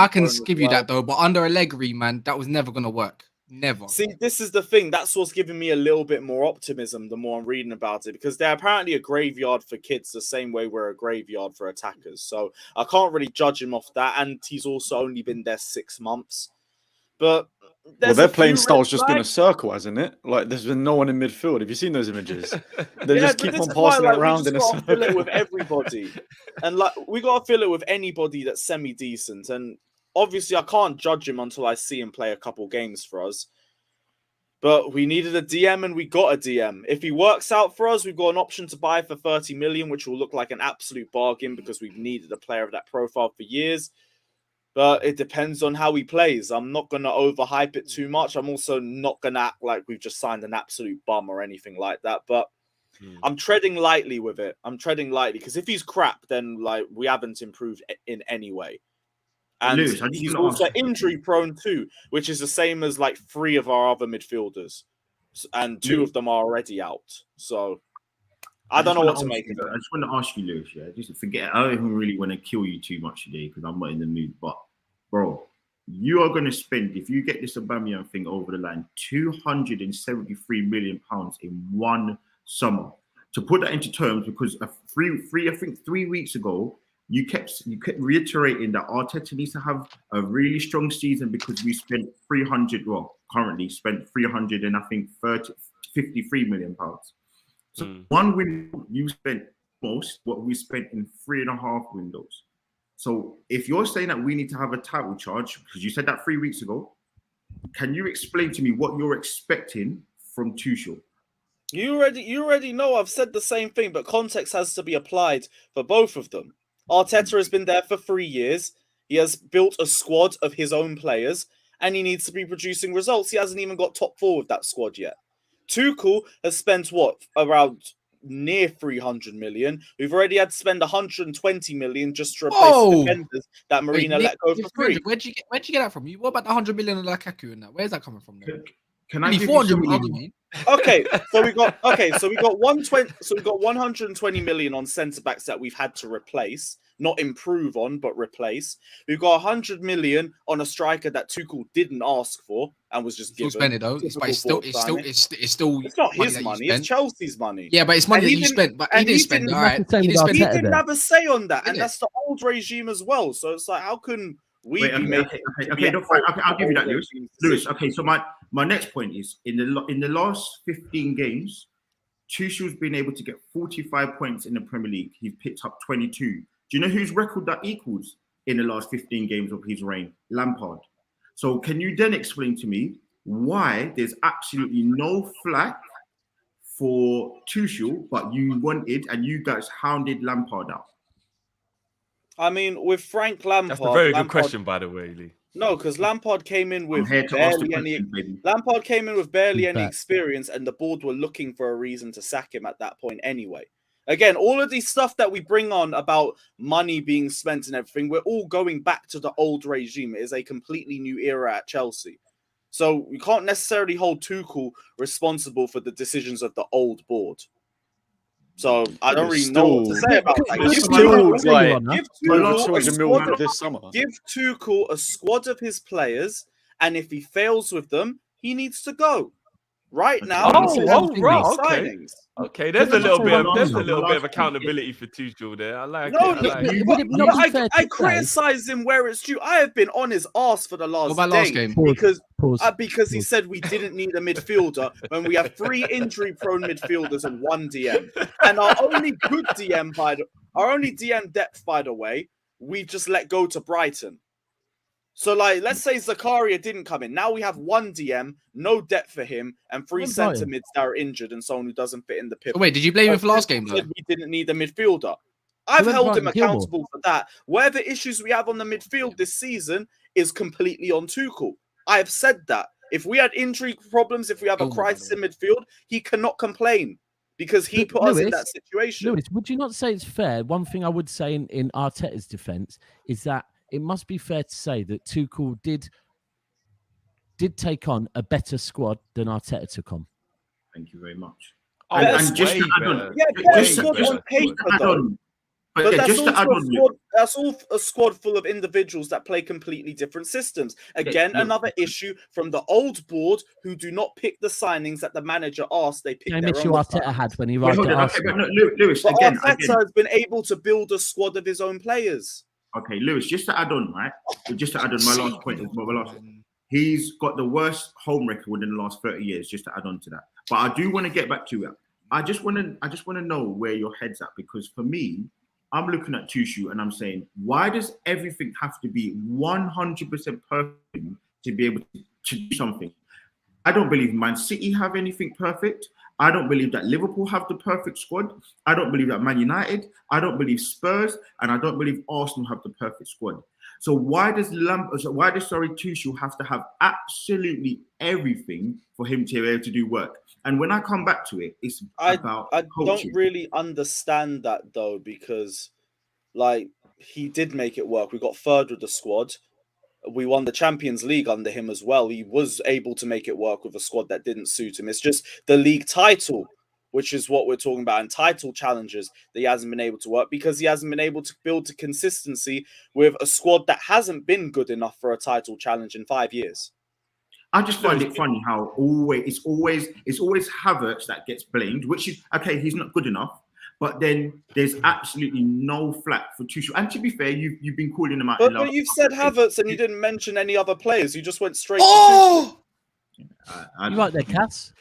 can as give you well. that though, but under Allegri, man, that was never gonna work. Never. See, this is the thing. That's what's giving me a little bit more optimism the more I'm reading about it, because they're apparently a graveyard for kids the same way we're a graveyard for attackers. So I can't really judge him off that. And he's also only been there 6 months. But their playing style's just been a circle, hasn't it? Like, there's been no one in midfield. Have you seen those images? They just keep on passing it around in a circle. Fill it with everybody, and like we gotta fill it with anybody that's semi-decent. And obviously, I can't judge him until I see him play a couple games for us. But we needed a DM, and we got a DM. If he works out for us, we've got an option to buy for 30 million, which will look like an absolute bargain because we've needed a player of that profile for years. But it depends on how he plays. I'm not going to overhype it too much. I'm also not going to act like we've just signed an absolute bum or anything like that. But I'm treading lightly with it. I'm treading lightly because if he's crap, then like we haven't improved in any way. And Lewis, he's also injury prone too, which is the same as like 3 of our other midfielders. And 2 of them are already out. So I don't know what to make of it. I just want to ask you, Lewis, just forget. I don't even really want to kill you too much today because I'm not in the mood. But, bro, you are going to spend, if you get this Aubameyang thing over the line, £273 million in one summer. To put that into terms, because I think 3 weeks ago, you kept reiterating that Arteta needs to have a really strong season because we spent currently spent 300 and I think 53 million pounds. So one window, you spent most what we spent in 3.5 windows. So if you're saying that we need to have a title charge, because you said that 3 weeks ago, can you explain to me what you're expecting from Tuchel? You already know I've said the same thing, but context has to be applied for both of them. Arteta has been there for 3 years. He has built a squad of his own players, and he needs to be producing results. He hasn't even got top 4 with that squad yet. Tuchel has spent around near 300 million. We've already had to spend 120 million just to replace defenders that Marina let go for free. Where'd you get that from? What about the 100 million on Lukaku and that? Where's that coming from? Can I give 400 million? Okay, so we got 120. So we got 120 million on centre backs that we've had to replace, not improve on, but replace. We've got 100 million on a striker that Tuchel didn't ask for and was just given. Spend it though. It's still. It's not his money. It's Chelsea's money. Yeah, but it's money that you spent. But he didn't spend it. All right. He didn't have a say on that, and that's the old regime as well. So it's like, how can we be making? Okay, I'll give you that, Lewis. Lewis. Okay, so my next point is in the last 15 games, Tuchel's been able to get 45 points in the Premier League. He's picked up 22. Do you know whose record that equals in the last 15 games of his reign? Lampard. So can you then explain to me why there's absolutely no flack for Tuchel, but you wanted and you guys hounded Lampard out? I mean, with Frank Lampard... That's a very good question, by the way, Lee. No, because Lampard came in with barely any experience, and the board were looking for a reason to sack him at that point anyway. Again, all of these stuff that we bring on about money being spent and everything, we're all going back to the old regime. It is a completely new era at Chelsea. So we can't necessarily hold Tuchel responsible for the decisions of the old board. So I don't really know what to say about that. Give Tuchel a squad of his players, and if he fails with them, he needs to go. Right now, signings. Okay, there's a little bit of accountability for Tuchel there. I like it. I criticize him where it's due. I have been on his ass for the last game because he said we didn't need a midfielder when we have 3 injury-prone midfielders and 1 DM, and our only DM depth, by the way, we just let go to Brighton. So, like, let's say Cikaya didn't come in. Now we have 1 DM, no depth for him, and 3 centre mids that are injured and someone who doesn't fit in the pivot. Wait, did you blame him for last game? Said we didn't need a midfielder. I've held him accountable for that. Whatever issues we have on the midfield this season is completely on Tuchel. I have said that. If we had injury problems, if we have a crisis in midfield, he cannot complain because he put us in that situation. Lewis, would you not say it's fair? One thing I would say in Arteta's defence is that it must be fair to say that Tuchel did did take on a better squad than Arteta took on. Thank you very much. Oh, And- that's and just way to add on- better. Yeah, Way better just squad better. on paper, add though. on, But yeah, that's just to also add a on, squad. That's all a squad full of individuals that play completely different systems. Again, look. another issue from the old board who do not pick the signings that the manager asks. They pick Same their issue own Arteta signings. had when he Wait, arrived hold at on. Okay, Arsenal. but no, Lewis, But again, Arteta has been able to build a squad of his own players. okay, Lewis, just to add on, right? Just to add on, my last point is my last. He's got the worst home record in the last 30 years. Just to add on to that, but I do want to get back to it. I just want to know where your head's at, because for me, I'm looking at Tuchel and I'm saying, why does everything have to be 100% perfect to be able to do something? I don't believe Man City have anything perfect. I don't believe that Liverpool have the perfect squad. I don't believe that Man United. I don't believe Spurs, and I don't believe Arsenal have the perfect squad. So why does Tuchel have to have absolutely everything for him to be able to do work? And when I come back to it, it's about I coaching. don't really understand that though, because like he did make it work. We got third with the squad. We won the Champions League under him as well. He was able to make it work with a squad that didn't suit him. It's just the league title, which is what we're talking about, and title challenges that he hasn't been able to work because he hasn't been able to build to consistency with a squad that hasn't been good enough for a title challenge in 5 years. I just find it funny how it's always Havertz that gets blamed, which is okay. He's not good enough, but then there's absolutely no flack for Tuchel. And to be fair, you've been calling him out. But you've said Havertz and you didn't mention any other players. You just went straight. Oh, You right there, Cass?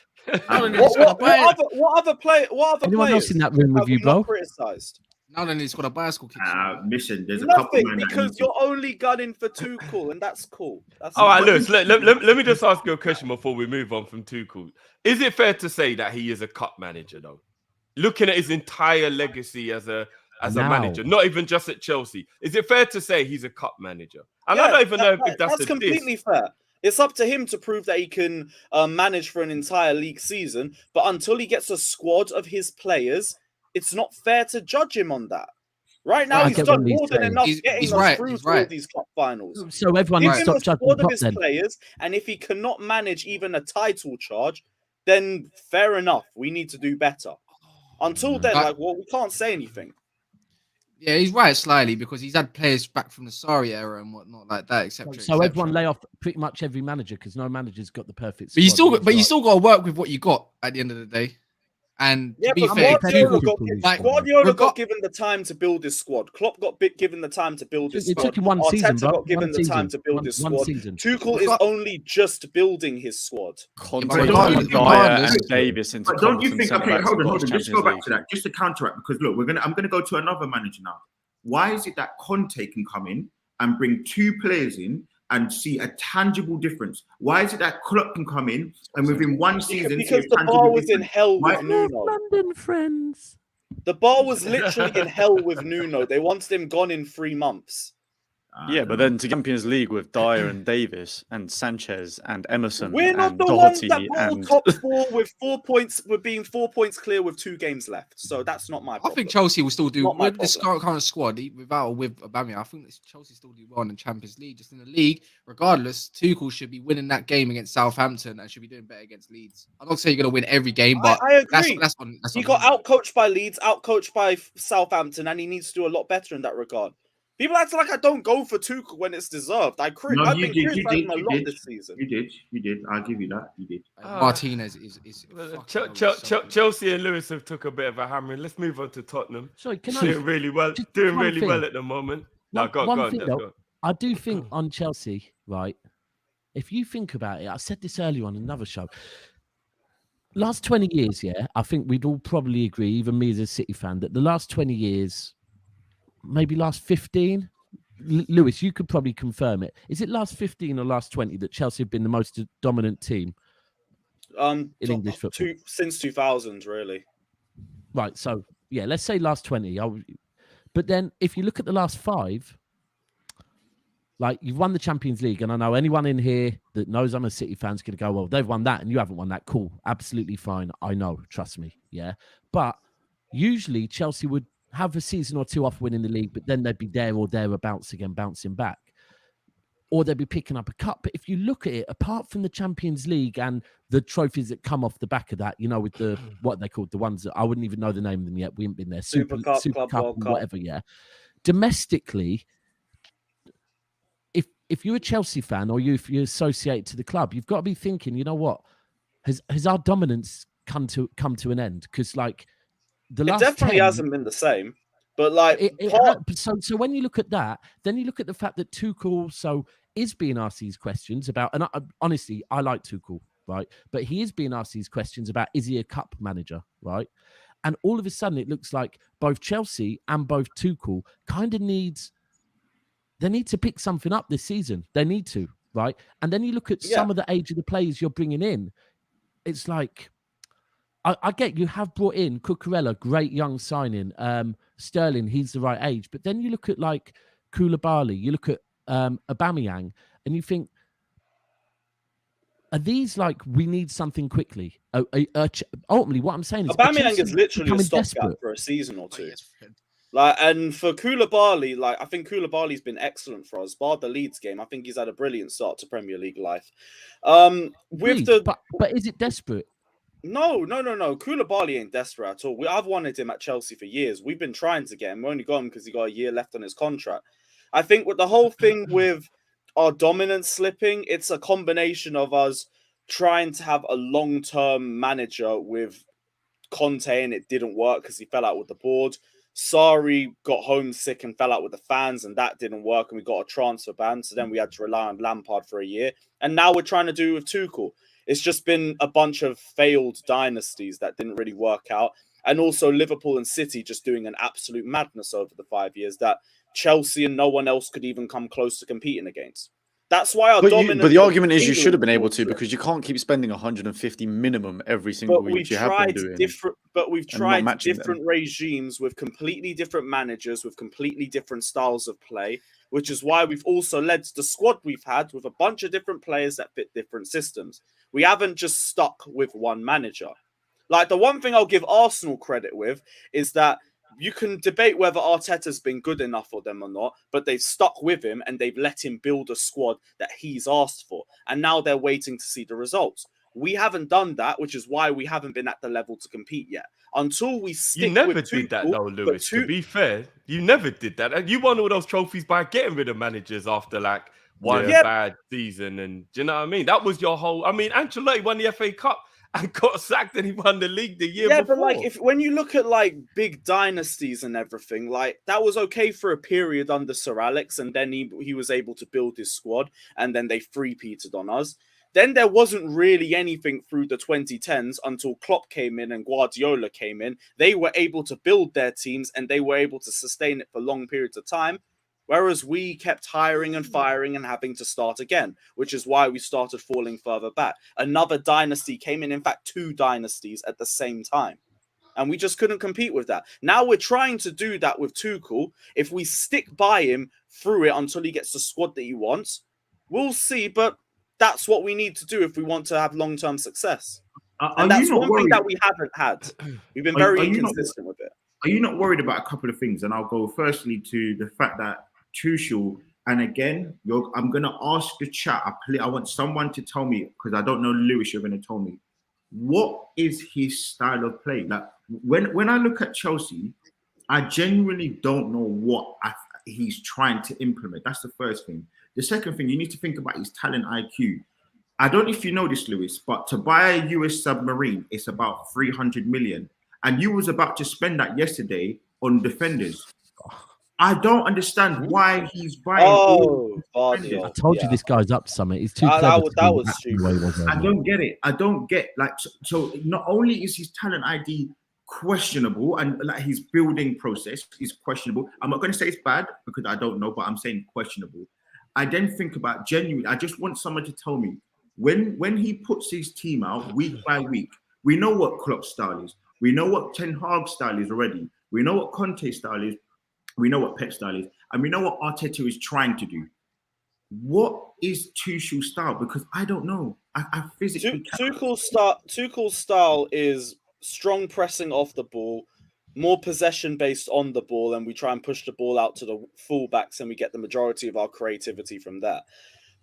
What other players? Anyone else in that room with you, bro? Criticised. now then he's got a bicycle kick. Listen, there's a couple Nothing, man that because need to- you're only gunning for Tuchel, and that's cool. That's All right, fine. Lewis, let me just ask you a question before we move on from Tuchel. Is it fair to say that he is a cup manager, though? Looking at his entire legacy as a manager, not even just at Chelsea, is it fair to say he's a cup manager? And I don't even know if that's completely fair. It's up to him to prove that he can manage for an entire league season, but until he gets a squad of his players, it's not fair to judge him on that. Right now, he's done more than enough getting us through to all these cup finals. So everyone Give needs him to a stop judging squad of Klopp his then. players, and if he cannot manage even a title charge, then fair enough. We need to do better. Until then, we can't say anything. Yeah, he's right slightly because he's had players back from the Sarri era and whatnot like that, etc. So everyone lay off pretty much every manager because no manager's got the perfect. But you squad. you still got to work with what you got at the end of the day. And to be fair, Guardiola got given the time to build his squad. Klopp got given the time to build his squad. It took him one season, Arteta bro. got given the time to build his squad. Tuchel is only just building his squad. And Davis into. But don't you think? Okay, hold on. Just to go back to that, just to counteract, because look, I'm gonna go to another manager now. Why is it that Conte can come in and bring two players in and see a tangible difference? Why is it that Klopp can come in and within one season because the bar was in hell with Nuno. London friends. The bar was literally in hell with Nuno. They wanted him gone in 3 months. Yeah, but then to Champions League with Dyer and Davis and Sanchez and Emerson We're not and the ones Doherty that ball and top 4 with 4 points. We're being 4 points clear with 2 games left. So that's not my problem. I think Chelsea will still do Not my with this current squad, without or with Aubameyang. I think Chelsea still do well in the Champions League. Just in the league, regardless, Tuchel should be winning that game against Southampton and should be doing better against Leeds. I'm not saying you're going to win every game, but I agree. He got outcoached by Leeds, outcoached by Southampton, and he needs to do a lot better in that regard. People act like I don't go for Tuchel when it's deserved. I've been criticizing a lot this season. You did. I'll give you that. You did. Martinez is Chelsea and Lewis have took a bit of a hammering. Let's move on to Tottenham. Sorry, can I doing really well at the moment. No, go on. I do think on Chelsea, right? If you think about it, I said this earlier on another show. Last 20 years, yeah, I think we'd all probably agree, even me as a City fan, that the last 20 years, maybe last 15. Lewis, you could probably confirm it. Is it last 15 or last 20 that Chelsea have been the most dominant team in English football? Since 2000, really. Right, so, yeah, let's say last 20. But then if you look at the last 5, like, you've won the Champions League, and I know anyone in here that knows I'm a City fan is going to go, well, they've won that and you haven't won that. Cool, absolutely fine. I know, trust me, yeah. But usually Chelsea would have a season or two off winning the league, but then they'd be there or thereabouts again, bouncing back. or they'll be picking up a cup. But if you look at it, apart from the Champions League and the trophies that come off the back of that, you know, with the what they called, the ones that I wouldn't even know the name of them yet. We haven't been there. Super Cup, Club World and Cup. whatever. Yeah. Domestically, if you're a Chelsea fan or if you associate to the club, you've got to be thinking, you know what, has our dominance come to an end? Because like the last it definitely 10, hasn't been the same. But like, so when you look at that, then you look at the fact that Tuchel is being asked these questions about, and honestly, I like Tuchel, right? But he is being asked these questions about, is he a cup manager, right? And all of a sudden, it looks like both Chelsea and both Tuchel kind of need to pick something up this season. They need to, right? And then you look at some of the age of the players you're bringing in. It's like, I get you have brought in Cucurella, great young signing. Sterling, he's the right age. But then you look at like Koulibaly, you look at Aubameyang, and you think, are these like, we need something quickly? Ultimately, what I'm saying is, Aubameyang is literally a stopgap for a season or two. Like, and for Koulibaly, like, I think Koulibaly's been excellent for us. Bar the Leeds game, I think he's had a brilliant start to Premier League life. But is it desperate? No. Koulibaly ain't desperate at all. I've wanted him at Chelsea for years. We've been trying to get him. We only got him because he got a year left on his contract. I think with the whole thing with our dominance slipping, it's a combination of us trying to have a long-term manager with Conte, and it didn't work because he fell out with the board. Sarri got homesick and fell out with the fans, and that didn't work, and we got a transfer ban. So then we had to rely on Lampard for a year. And now we're trying to do with Tuchel. It's just been a bunch of failed dynasties that didn't really work out. And also Liverpool and City just doing an absolute madness over the 5 years that Chelsea and no one else could even come close to competing against. That's why our dominance. But the argument is you should have been able to, because you can't keep spending 150 minimum every single week. We've tried different regimes with completely different managers, with completely different styles of play, which is why we've also led to the squad we've had with a bunch of different players that fit different systems. We haven't just stuck with one manager. Like, the one thing I'll give Arsenal credit with is that you can debate whether Arteta's been good enough for them or not, but they've stuck with him and they've let him build a squad that he's asked for. And now they're waiting to see the results. We haven't done that, which is why we haven't been at the level to compete yet. Until we stick with You never did that, though, Lewis. To be fair, you never did that. And you won all those trophies by getting rid of managers after, like, one bad season. And do you know what I mean? That was your whole... I mean, Ancelotti won the FA Cup and got sacked, and he won the league the year before. Yeah, but like, when you look at like big dynasties and everything, like, that was okay for a period under Sir Alex, and then he was able to build his squad, and then they three-peated on us. Then there wasn't really anything through the 2010s until Klopp came in and Guardiola came in. They were able to build their teams and they were able to sustain it for long periods of time. Whereas we kept hiring and firing and having to start again, which is why we started falling further back. Another dynasty came in fact, two dynasties at the same time. And we just couldn't compete with that. Now we're trying to do that with Tuchel. If we stick by him through it until he gets the squad that he wants, we'll see. But that's what we need to do if we want to have long-term success. And that's one thing that we haven't had. We've been very inconsistent with it. Are you not worried about a couple of things? And I'll go firstly to the fact that Tuchel, and again, I'm going to ask the chat. I want someone to tell me, because I don't know, Lewis, you're going to tell me, what is his style of play? Like, when I look at Chelsea, I genuinely don't know what he's trying to implement. That's the first thing. The second thing, you need to think about his talent IQ. I don't know if you know this, Lewis, but to buy a US submarine, it's about 300 million. And you was about to spend that yesterday on defenders. I don't understand why he's buying. I told you this guy's up to something. He's too clever. That was stupid. I don't get it. I don't get, like, so not only is his talent ID questionable and like his building process is questionable. I'm not going to say it's bad because I don't know, but I'm saying questionable. I then think about genuinely, I just want someone to tell me when he puts his team out week by week, we know what Klopp's style is. We know what Ten Hag's style is already. We know what Conte's style is. We know what Pep's style is. And we know what Arteta is trying to do. What is Tuchel's style? Because I don't know. I physically can't. Tuchel's style is strong pressing off the ball, more possession based on the ball, and we try and push the ball out to the fullbacks and we get the majority of our creativity from there.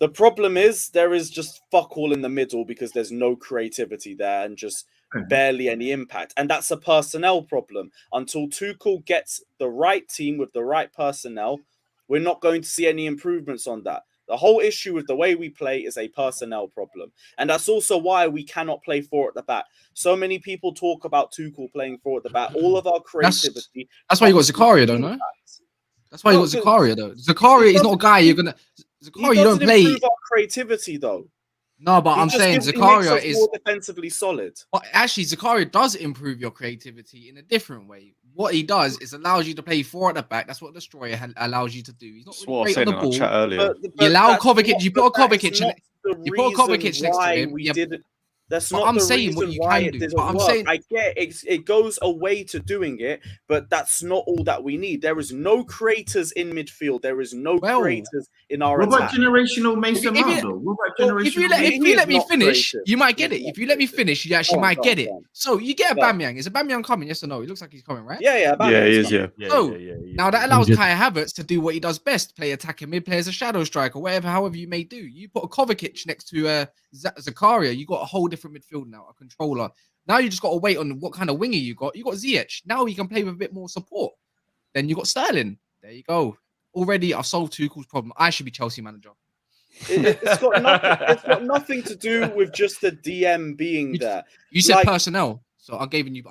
The problem is there is just fuck all in the middle because there's no creativity there and just barely any impact. And that's a personnel problem. Until Tuchel gets the right team with the right personnel, we're not going to see any improvements on that. The whole issue with the way we play is a personnel problem. And that's also why we cannot play 4 at the back. So many people talk about Tuchel playing 4 at the back. All of our creativity. That's why you got Cikaya, though, no? That's why you got Cikaya, though. Cikaya is not a guy you're going to... Cikaya, you don't play... improve our creativity, though. No, but I'm saying Cikaya is more defensively solid. But actually, Cikaya does improve your creativity in a different way. What he does is allows you to play 4 at the back. That's what Destroyer allows you to do. He's not really great on the ball. Chat earlier. You allow Kovacic. You put a Kovacic. You put a Kovacic next to him. We did it. That's But not I'm the saying reason what you why can it do. didn't But I'm work. saying- I get it goes away to doing it, but that's not all that we need. There is no creators in midfield. There is no creators in our What about attack. generational Mason If you- Mount, though? What about If you generational? let, if you let me not finish, creative. you might get He's it. not If you let me creative. finish, you actually Go on, might go get on, it. go on. So you get a Go on. Bamyang. Is a Bamyang coming? Yes or no? It looks like he's coming, right? Yeah, Yeah, he is. Yeah. So, Now that allows Injured. Kai Havertz to do what he does best: play attacking mid, play as a shadow striker, whatever, however you may do. You put a Kovacic next to Zakaria, you got a whole different midfield now, a controller. Now you just got to wait on what kind of winger you got. You got Ziyech. Now you can play with a bit more support. Then you got Sterling. There you go. Already, I've solved Tuchel's problem. I should be Chelsea manager. It's got nothing to do with just the DM being there. You said Like- personnel, so I gave you No,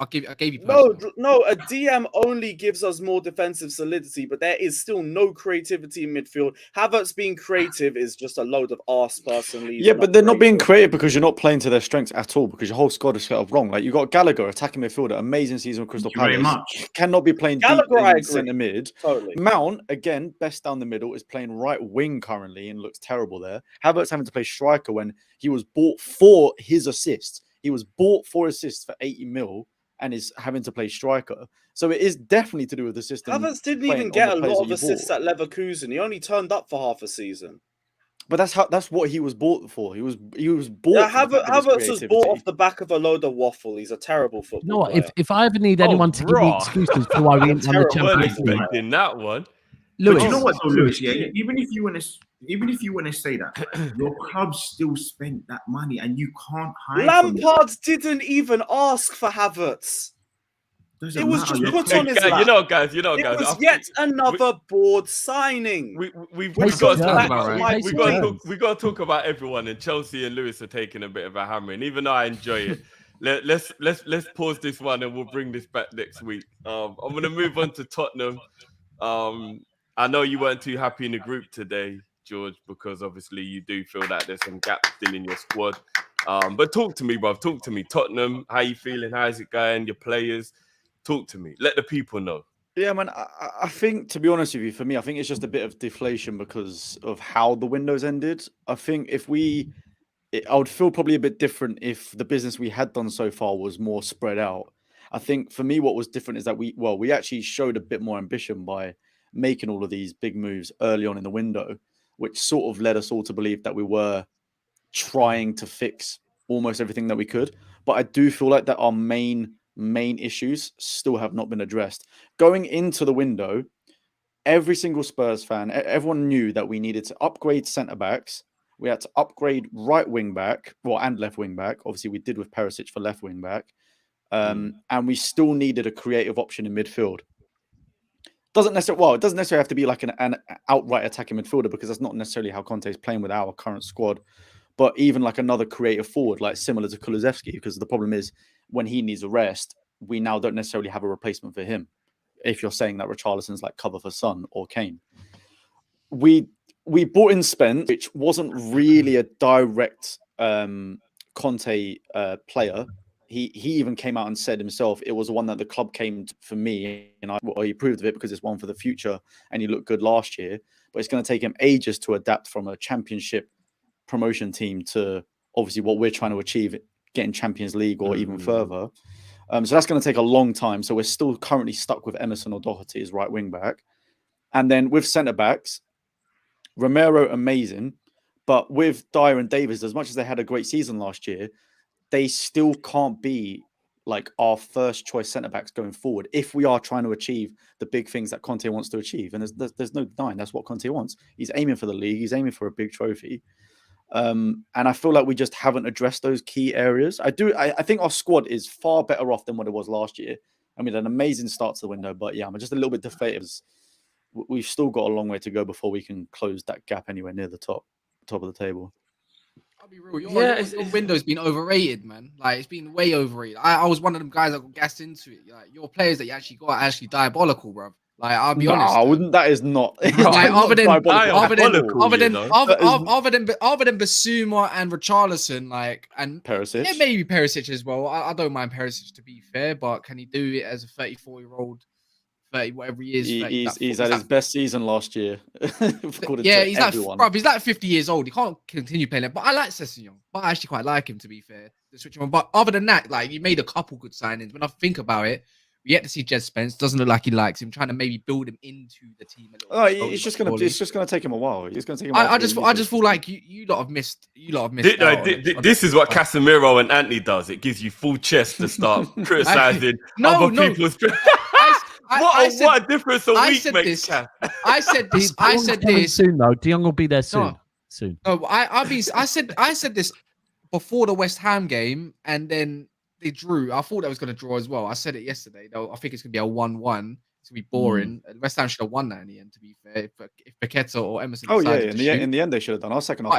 personnel. a DM only gives us more defensive solidity, but there is still no creativity in midfield. Havertz being creative is just a load of arse, personally. Yeah, but they're not being creative because you're not playing to their strengths at all. Because your whole squad is set up wrong. Like you got Gallagher, attacking midfielder, amazing season with Crystal Thank you very Palace. much. Cannot be playing Gallagher, deep I in agree. centre mid. Totally. Mount again, best down the middle, is playing right wing currently and looks terrible there. Havertz having to play striker when he was bought for his assists. He was bought for assists for 80 mil and is having to play striker. So it is definitely to do with the system. Havertz didn't playing even on get the a players lot of that you assists bought. at Leverkusen. He only turned up for half a season. But that's what he was bought for. He was bought. Yeah, for the fact of his Havertz was creativity. bought off the back of a load of waffle. He's a terrible football You know what? player. If I ever need anyone to give me bruh. excuses for why we didn't win the Weren't Champions League, expecting that one. But Lewis, you know what, though, Lewis? Yeah, shit. even if you want to say that, your club still spent that money, and you can't hide from it. Lampard didn't even ask for Havertz. Doesn't It was matter. just Your put club- on his Guys, lap. you know, guys. It I was think yet another board signing. we've What's got he talking about, right? we got to talk about everyone, and Chelsea and Lewis are taking a bit of a hammering. Even though I enjoy it, let's pause this one, and we'll bring this back next week. I'm gonna move on to Tottenham. I know you weren't too happy in the group today, George, because obviously you do feel that there's some gaps still in your squad. But talk to me, bruv. Talk to me. Tottenham, how you feeling? How's it going? Your players? Talk to me. Let the people know. Yeah, man. I think, to be honest with you, for me, I think it's just a bit of deflation because of how the windows ended. I think I would feel probably a bit different if the business we had done so far was more spread out. I think for me, what was different is that we actually showed a bit more ambition by making all of these big moves early on in the window, which sort of led us all to believe that we were trying to fix almost everything that we could. But I do feel like that our main issues still have not been addressed. Going into the window, every single Spurs fan, everyone knew that we needed to upgrade centre backs. We had to upgrade right wing back, and left wing back. Obviously, we did with Perisic for left wing back, and we still needed a creative option in midfield. It doesn't necessarily have to be like an outright attacking midfielder, because that's not necessarily how Conte is playing with our current squad. But even like another creative forward, like similar to Kulusevski, because the problem is when he needs a rest, we now don't necessarily have a replacement for him. If you're saying that Richarlison's like cover for Son or Kane, we bought in Spence, which wasn't really a direct Conte player. He even came out and said himself it was the one that the club came for me, and he proved of it because it's one for the future, and he looked good last year. But it's going to take him ages to adapt from a Championship promotion team to obviously what we're trying to achieve, getting Champions League or even further. So that's going to take a long time. So we're still currently stuck with Emerson or Doherty as right wing back. And then with centre backs, Romero, amazing. But with Dyer and Davies, as much as they had a great season last year, they still can't be like our first choice centre backs going forward if we are trying to achieve the big things that Conte wants to achieve. And there's no denying that's what Conte wants. He's aiming for the league. He's aiming for a big trophy. And I feel like we just haven't addressed those key areas. I think our squad is far better off than what it was last year. I mean, an amazing start to the window, but yeah, I'm just a little bit defeated. We've still got a long way to go before we can close that gap anywhere near the top of the table. I'll be real. Your window's been overrated, man. Like, it's been way overrated. I was one of them guys that got gassed into it. Like, your players that you actually got are actually diabolical, bro. Like, I'll be honest. I wouldn't. That is not. Like, other than Basuma and Richarlison, like, and Perisic. Yeah, maybe Perisic as well. I don't mind Perisic, to be fair, but can he do it as a 34-year-old? 30, whatever he is. He's at his best season last year. Yeah, he's like 50 years old. He can't continue playing it. But I like Sessegnon. But I actually quite like him, to be fair. The switch on. But other than that, like, he made a couple good signings. When I think about it, we yet to see Jed Spence. Doesn't look like he likes him. Trying to maybe build him into the team a little. Oh, it's just gonna take him a while. It's gonna take him. I just feel like you lot have missed. This is what Casemiro and Anthony does. It gives you full chest to start criticizing other people's. What a difference a week makes. I said this soon though. De Jong will be there soon. No, I said this before the West Ham game, and then they drew. I thought they was going to draw as well. I said it yesterday, though. I think it's going to be a 1-1. It's going to be boring. West Ham should have won that in the end, to be fair. If Paqueta or Emerson. Oh yeah, in the end they should have done. Our second half.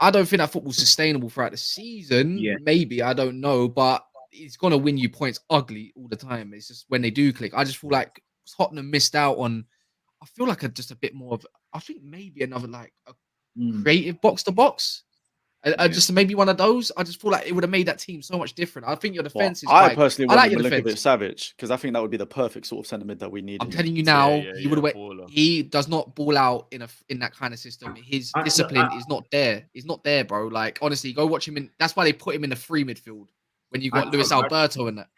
I don't think that football's sustainable throughout the season. Yeah. Maybe, I don't know, but it's going to win you points ugly all the time. It's just when they do click. I just feel like Tottenham missed out on. I feel like just a bit more of. I think maybe another like a creative box to box. Just maybe one of those. I just feel like it would have made that team so much different. I think your defense is. I personally want Milinkovic-Savic because I think that would be the perfect sort of centre mid that we need. I'm telling you now, he does not ball out in that kind of system. His discipline is not there. He's not there, bro. Like, honestly, go watch him in. That's why they put him in the free midfield when you got Luis Alberto in that.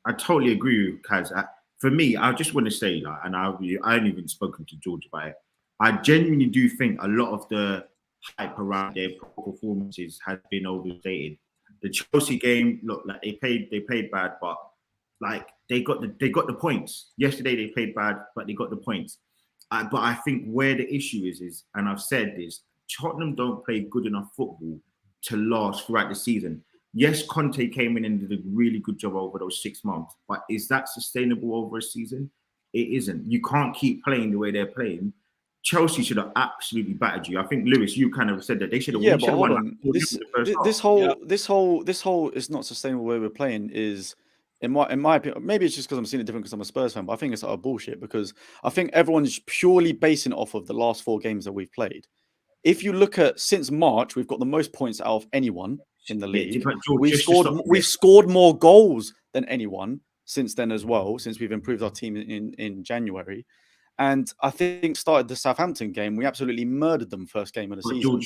I totally agree with Kaz. For me, I just want to say, like, and I haven't even spoken to George about it. I genuinely do think a lot of the hype around their performances has been overstated. The Chelsea game, look, like they played bad, but like they got the points. Yesterday they played bad, but they got the points. But I think where the issue is, and I've said this, Tottenham don't play good enough football to last throughout the season. Yes, Conte came in and did a really good job over those 6 months, but is that sustainable over a season? It isn't. You can't keep playing the way they're playing. Chelsea should have absolutely battered you. I think Lewis, you kind of said that they should have. Yeah, but hold on. This whole is not sustainable way we're playing is, in my opinion, maybe it's just because I'm seeing it different because I'm a Spurs fan, but I think it's bullshit because I think everyone's purely basing it off of the last 4 games that we've played. If you look at since March, we've got the most points out of anyone in the league. We've scored more goals than anyone since then as well, since we've improved our team in January. And I think started the Southampton game, we absolutely murdered them first game of the season,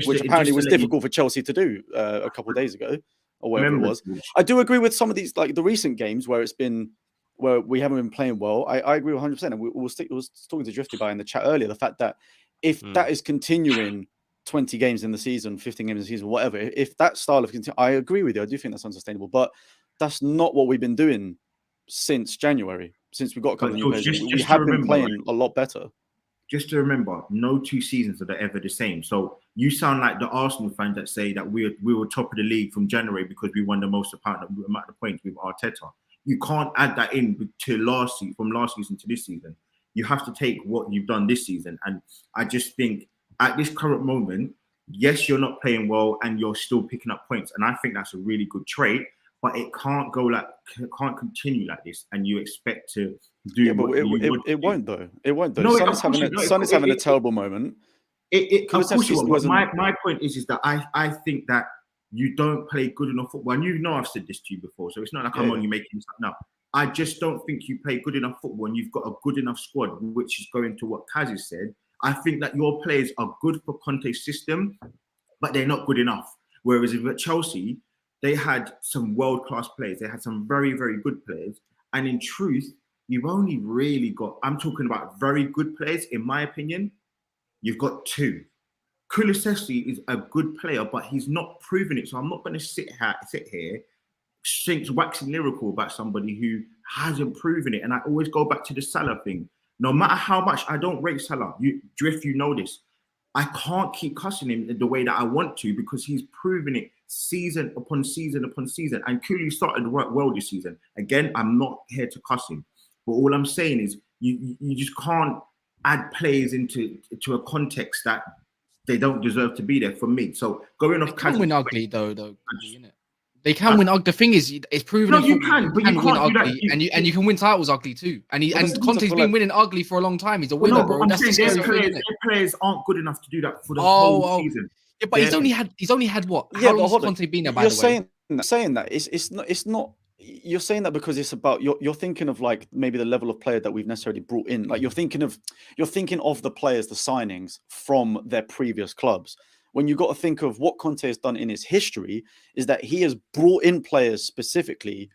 which apparently was difficult for Chelsea to do a couple of days ago or whatever it was. I do agree with some of these, like the recent games where we haven't been playing well. I agree 100%. And we was talking to Drifty about in the chat earlier, the fact that if that is continuing 20 games in the season, 15 games in the season, whatever, if that style of continue, I agree with you. I do think that's unsustainable, but that's not what we've been doing since January. Since we got a couple of new players, we have been playing a lot better. Just to remember, no 2 seasons are ever the same. So you sound like the Arsenal fans that say that we were top of the league from January because we won the most amount of points with Arteta. You can't add that in to from last season to this season. You have to take what you've done this season. And I just think at this current moment, yes, you're not playing well and you're still picking up points. And I think that's a really good trait. But it can't continue like this, and you expect to do. Yeah, but it won't though. It won't though. No, Son is having a terrible moment. Of course, my point is that I think that you don't play good enough football, and you know I've said this to you before, so it's not like I'm only making something up. I just don't think you play good enough football, and you've got a good enough squad, which is going to what Kaz has said. I think that your players are good for Conte's system, but they're not good enough. Whereas at Chelsea, they had some world-class players. They had some very, very good players. And in truth, you've only really got, I'm talking about very good players, in my opinion, you've got 2. Kulusevski is a good player, but he's not proven it. So I'm not going to sit here Shinks waxing lyrical about somebody who hasn't proven it. And I always go back to the Salah thing. No matter how much I don't rate Salah, Drift, you know this. I can't keep cussing him the way that I want to because he's proven it season upon season upon season. And Cooley started to work well this season. Again, I'm not here to cuss him. But all I'm saying is you just can't add players into a context that they don't deserve to be there for me. So going off, they can win ugly though, isn't it? They can win ugly. The thing is, it's proven. No, you can, but you can't win do ugly, that. and you can win titles ugly too. And Conte's been winning ugly for a long time. He's a winner, bro. I'm That's the saying scary thing, their players aren't good enough to do that for the whole season. Yeah, but he's only had what? Yeah, How long has Conte been there? By you're the way, saying that it's not. You're saying that because it's about you're thinking of like maybe the level of player that we've necessarily brought in. Like you're thinking of the players, the signings from their previous clubs. When you got to think of what Conte has done in his history, is that he has brought in players specifically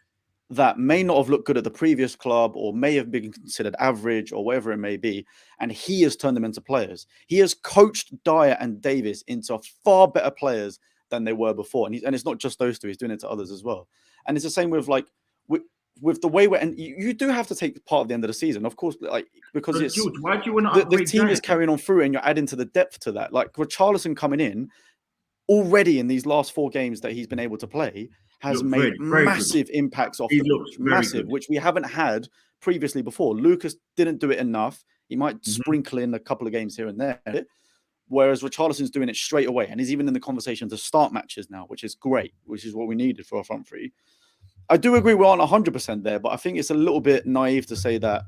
that may not have looked good at the previous club or may have been considered average or whatever it may be, and he has turned them into players. He has coached Dyer and Davis into far better players than they were before, and it's not just those two; he's doing it to others as well. And it's the same with like with the way and you do have to take part of the end of the season, of course, like because it's George, why do you want to the team is carrying on through, and you're adding to the depth to that. Like Richarlison coming in already in these last 4 games that he's been able to play has made massive impacts off the pitch, massive, which we haven't had previously before. Lucas didn't do it enough. He might sprinkle in a couple of games here and there, whereas Richarlison's doing it straight away, and he's even in the conversation to start matches now, which is great, which is what we needed for our front three. I do agree we aren't 100% there, but I think it's a little bit naive to say that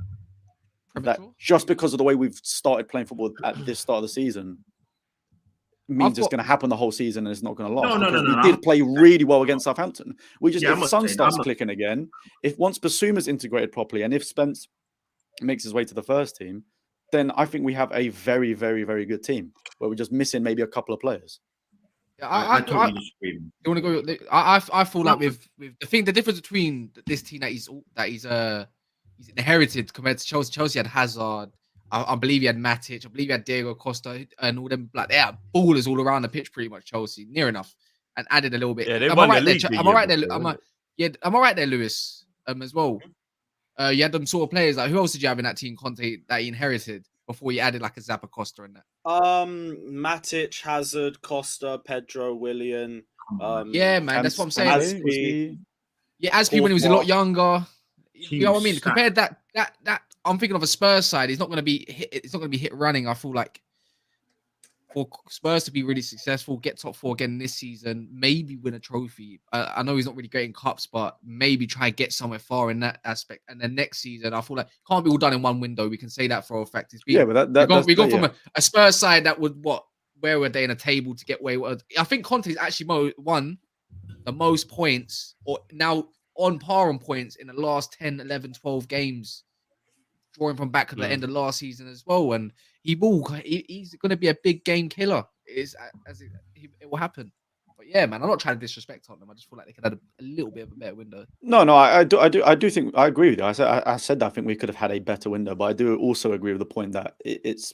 just because of the way we've started playing football at this start of the season means it's going to happen the whole season and it's not going to last. No. We did play really well against Southampton. We just if Son starts clicking again, if once Basuma's integrated properly, and if Spence makes his way to the first team, then I think we have a very, very, very good team where we're just missing maybe a couple of players. I totally disagree. You want to go? I feel like with the difference between this team that he's inherited compared to Chelsea. Chelsea had Hazard. I believe he had Matic. I believe he had Diego Costa and all them. Like they had ballers all around the pitch, pretty much. Chelsea, near enough, and added a little bit. Yeah, they won the league. Am I right there? Am I right there, Lewis? As well. You had them sort of players. Like who else did you have in that team, Conte, that he inherited before you added like a Zappa Costa in that? Matic, Hazard, Costa, Pedro, Willian. Yeah, man, that's what I'm saying. Aspie when he was a lot younger. You know what I mean? Compared that I'm thinking of a Spurs side. It's not going to be hit running. I feel like for Spurs to be really successful, get top 4 again this season, maybe win a trophy. I know he's not really great in cups, but maybe try and get somewhere far in that aspect. And then next season, I feel like it can't be all done in one window. We can say that for a fact. We got from a Spurs side that would where were they in a table to get away? I think Conte is actually won the most points, or now on par on points in the last 10, 11, 12 games, drawing from back at the end of last season as well. And he's going to be a big game killer. It will happen. But yeah, man, I'm not trying to disrespect Tottenham. I just feel like they could have a little bit of a better window. No, I do think I agree with you. I said that I think we could have had a better window, but I do also agree with the point that it's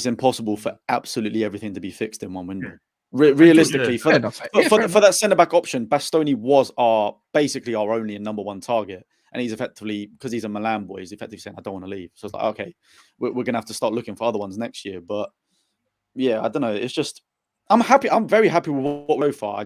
impossible for absolutely everything to be fixed in one window. Yeah. Realistically, for that centre back option, Bastoni was basically our only and number 1 target. And he's effectively, because he's a Milan boy, he's effectively saying, I don't want to leave. So it's like, okay, we're going to have to start looking for other ones next year. But yeah, I don't know. It's just, I'm happy. I'm very happy with what we're so far.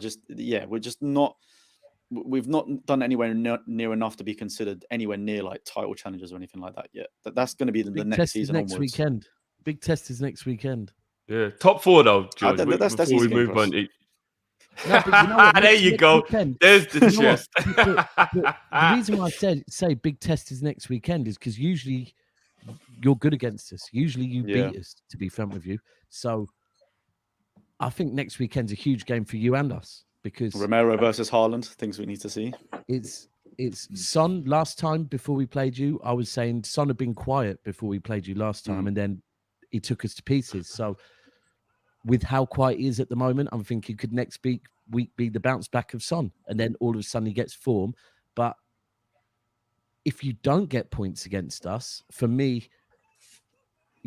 We've not done anywhere near enough to be considered anywhere near like title challenges or anything like that yet. That's going to be the next season onwards. Weekend. Big test is next weekend. Yeah, top 4 though, George. That's before we move on. No, but you know what? There you go. Weekend, there's the chest. The reason why I say big test is next weekend is because usually you're good against us. Usually you beat us, to be frank with you. So I think next weekend's a huge game for you and us because Romero versus Haaland, things we need to see. It's Son. Last time before we played you, I was saying Son had been quiet before we played you last time, and then he took us to pieces. So with how quiet he is at the moment, I'm thinking could next week be the bounce back of Son, and then all of a sudden he gets form. But if you don't get points against us, for me,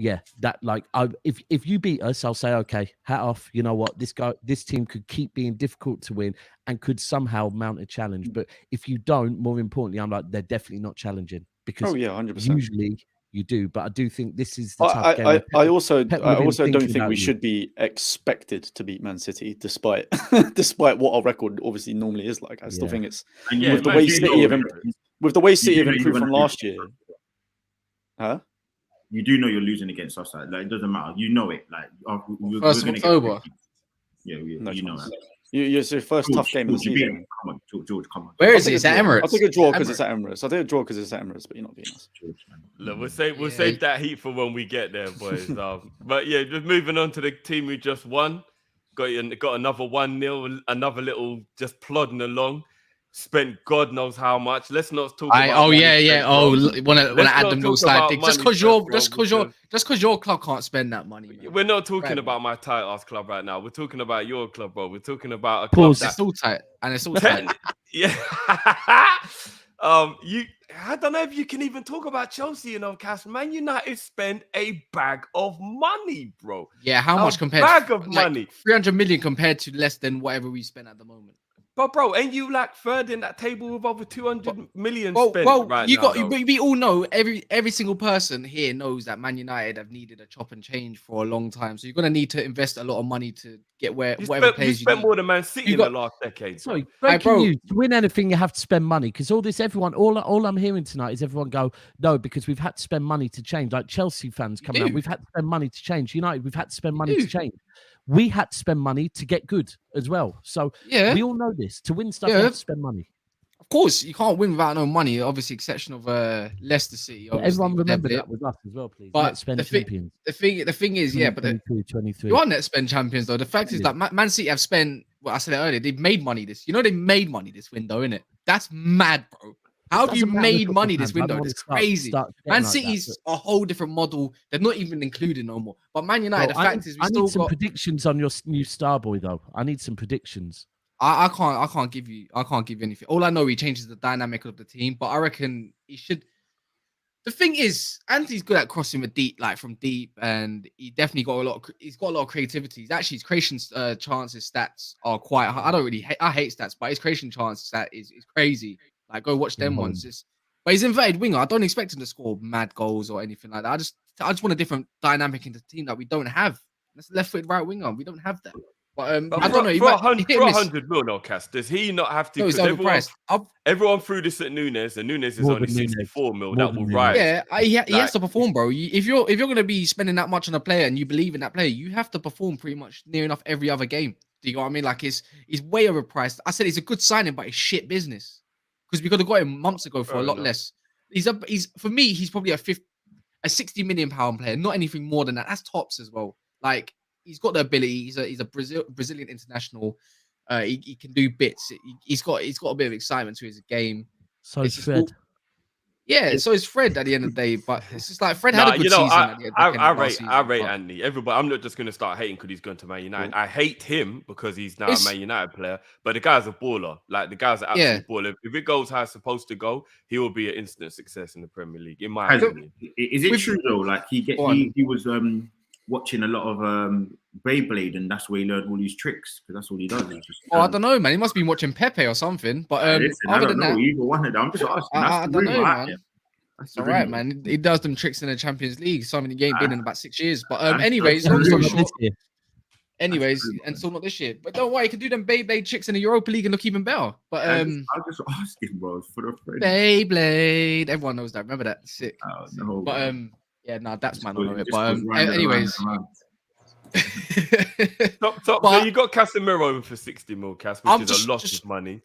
yeah, that like if you beat us, I'll say okay, hat off. You know what, this team could keep being difficult to win and could somehow mount a challenge. But if you don't, more importantly, I'm like they're definitely not challenging because Oh yeah, 100%. usually you do. But I do think this is the type of game. where I also Pep would have been don't thinking think about we you. should be expected to beat Man City, despite despite what our record obviously normally is like. I still Yeah. think it's And Yeah, with the man, way you City know have it. with the way City do have know you're improved gonna from lose last against year. us. Huh? You do know you're losing against us. Like it doesn't matter. You know it. Like we're First of gonna October. get. Yeah, No you know chance. that. It's your first tough game of the George, you beat season. him. Come on, George, come on. Where I'll is it? take It's a at draw. Emirates. I'll take a draw because Emirates. it's at Emirates. I'll take a draw because it's at Emirates, but you're not beating us. George, man. Look, we'll Yeah. save that heat for when we get there, boys. But yeah, just moving on to the team who just won. Got another 1-0, another little just plodding along. Spent God knows how much. Let's not talk about Oh money yeah. first, Oh, bro. wanna Let's add not them little talk side about things. Just money because first, your club can't spend that money. Man. we're not talking Right, about my tight ass club right now. We're talking about your club, bro. We're talking about a club Pause. that It's all tight, and it's all tight. yeah. I don't know if you can even talk about Chelsea, Cass. Man United spend a bag of money, bro. Yeah, how much compared? Bag of money. 300 million compared to less than whatever we spend at the moment. But bro, ain't you like third in that table with over 200 million Well, spent right now? we all know every single person here knows that Man United have needed a chop and change for a long time. So you're gonna need to invest a lot of money to get whatever you players you spent need. more than Man City You in got- the last decade. Sorry, bro. breaking bro. news. To win anything, you have to spend money because all I'm hearing tonight is everyone go, no, because we've had to spend money to change. Like Chelsea fans coming out, we've had to spend money to change. United, we've had to spend money to change. We had to spend money to get good as well. So Yeah, we all know this. To win stuff, you Yeah. have to spend money. of course you can't win without no money. Obviously, exception of Leicester City. But Obviously, everyone remember they've that with us as well, please. But Net spend the thing- champions. The thing is, yeah, but 23. you are net spend champions though. The fact is Yeah. that Man City have spent. Well, I said it earlier. They've made money this. They made money this window, innit? That's mad, bro. How have you Doesn't matter, made football money this fans. I don't window? wanna It's start crazy. getting Man like that, City's a whole different model. They're not even included no more. But Man but- United, Bro, the fact is, we I still need some got. predictions on your new star boy, though. I need some predictions. I can't give you anything. All I know, he changes the dynamic of the team, but I reckon he should. The thing is, Anthony's good at crossing with deep, like from deep, and he definitely he's got a lot of creativity. His creation chances stats are quite high. I hate stats, but his creation chance stat is crazy. Like go watch them ones. But he's inverted winger. I don't expect him to score mad goals or anything like that. I just want a different dynamic in the team that we don't have. That's left-footed right winger. We don't have that. But But I don't know. for 100 mil, no, Cass. Does he not have to? No, it's 'cause overpriced. everyone threw this at Nunes, and Nunes is More only than Nunes. 64 mil. More That than will Nunes. rise. Yeah, he Like- has to perform, bro. If you're going to be spending that much on a player and you believe in that player, you have to perform pretty much near enough every other game. Do you know what I mean? Like he's way overpriced. I said he's a good signing, but it's shit business because we could have got him months ago for Fair a lot enough. less. For me, he's probably a 60 million pound player, not anything more than that. That's tops as well. Like he's got the ability. He's a Brazilian international. He can do bits. He's got a bit of excitement to his game. So It's just Fred. all- Yeah, so is Fred at the end of the day, but it's just like Fred had a good season. At the end I of last season, rate but- Anthony. I'm not just going to start hating because he's going to Man United. I hate him because he's now a Man United player. But the guy's a baller. Like the guy's an absolute baller. If it goes how it's supposed to go, he will be an instant success in the Premier League. In my opinion. Is it true though? Like he was watching a lot of Beyblade, and that's where he learned all these tricks because that's all he does. I don't know, man. He must be watching Pepe or something. But Listen, I other don't than know that, either one of them. I'm just asking. I That's don't the know, rumor, man. yeah. That's it's the all right, rumor. man. He does them tricks in the Champions League. Something he ain't been in about 6 years. But I'm anyways, still- long story This short, year. anyways, true, and man. still not this year. But don't worry, he can do them Beyblade tricks in the Europa League and look even better. But I'm just asking, bro, for the friend. Beyblade, everyone knows that. Remember that? Sick. Oh, no, But man. yeah, no, that's Just man. I goes- know it. just But goes round and anyways. round and round. Top. But- So you got Casemiro for 60 mil, Cass, which I'm is a lot just- of money.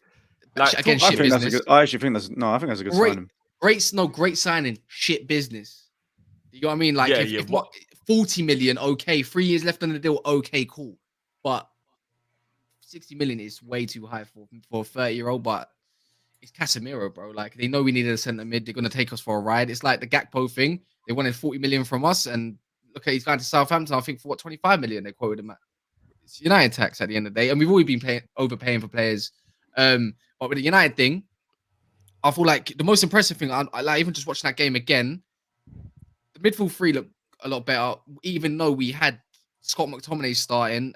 Again, I shit think that's a business. good. I actually think that's I think that's a good Great. signing. Great signing, shit business. You know what I mean? Like, Yeah, if, yeah, if what 40 million, okay, 3 years left on the deal, okay, cool. But 60 million is way too high for a 30-year-old. But it's Casemiro, bro. Like, they know we needed a centre mid. They're gonna take us for a ride. It's like the Gakpo thing. They wanted 40 million from us, and look, he's going to Southampton. I think for 25 million they quoted him at. It's United tax at the end of the day, and we've always been overpaying for players. But with the United thing, I feel like the most impressive thing, I like even just watching that game again, the midfield three look a lot better, even though we had Scott McTominay starting,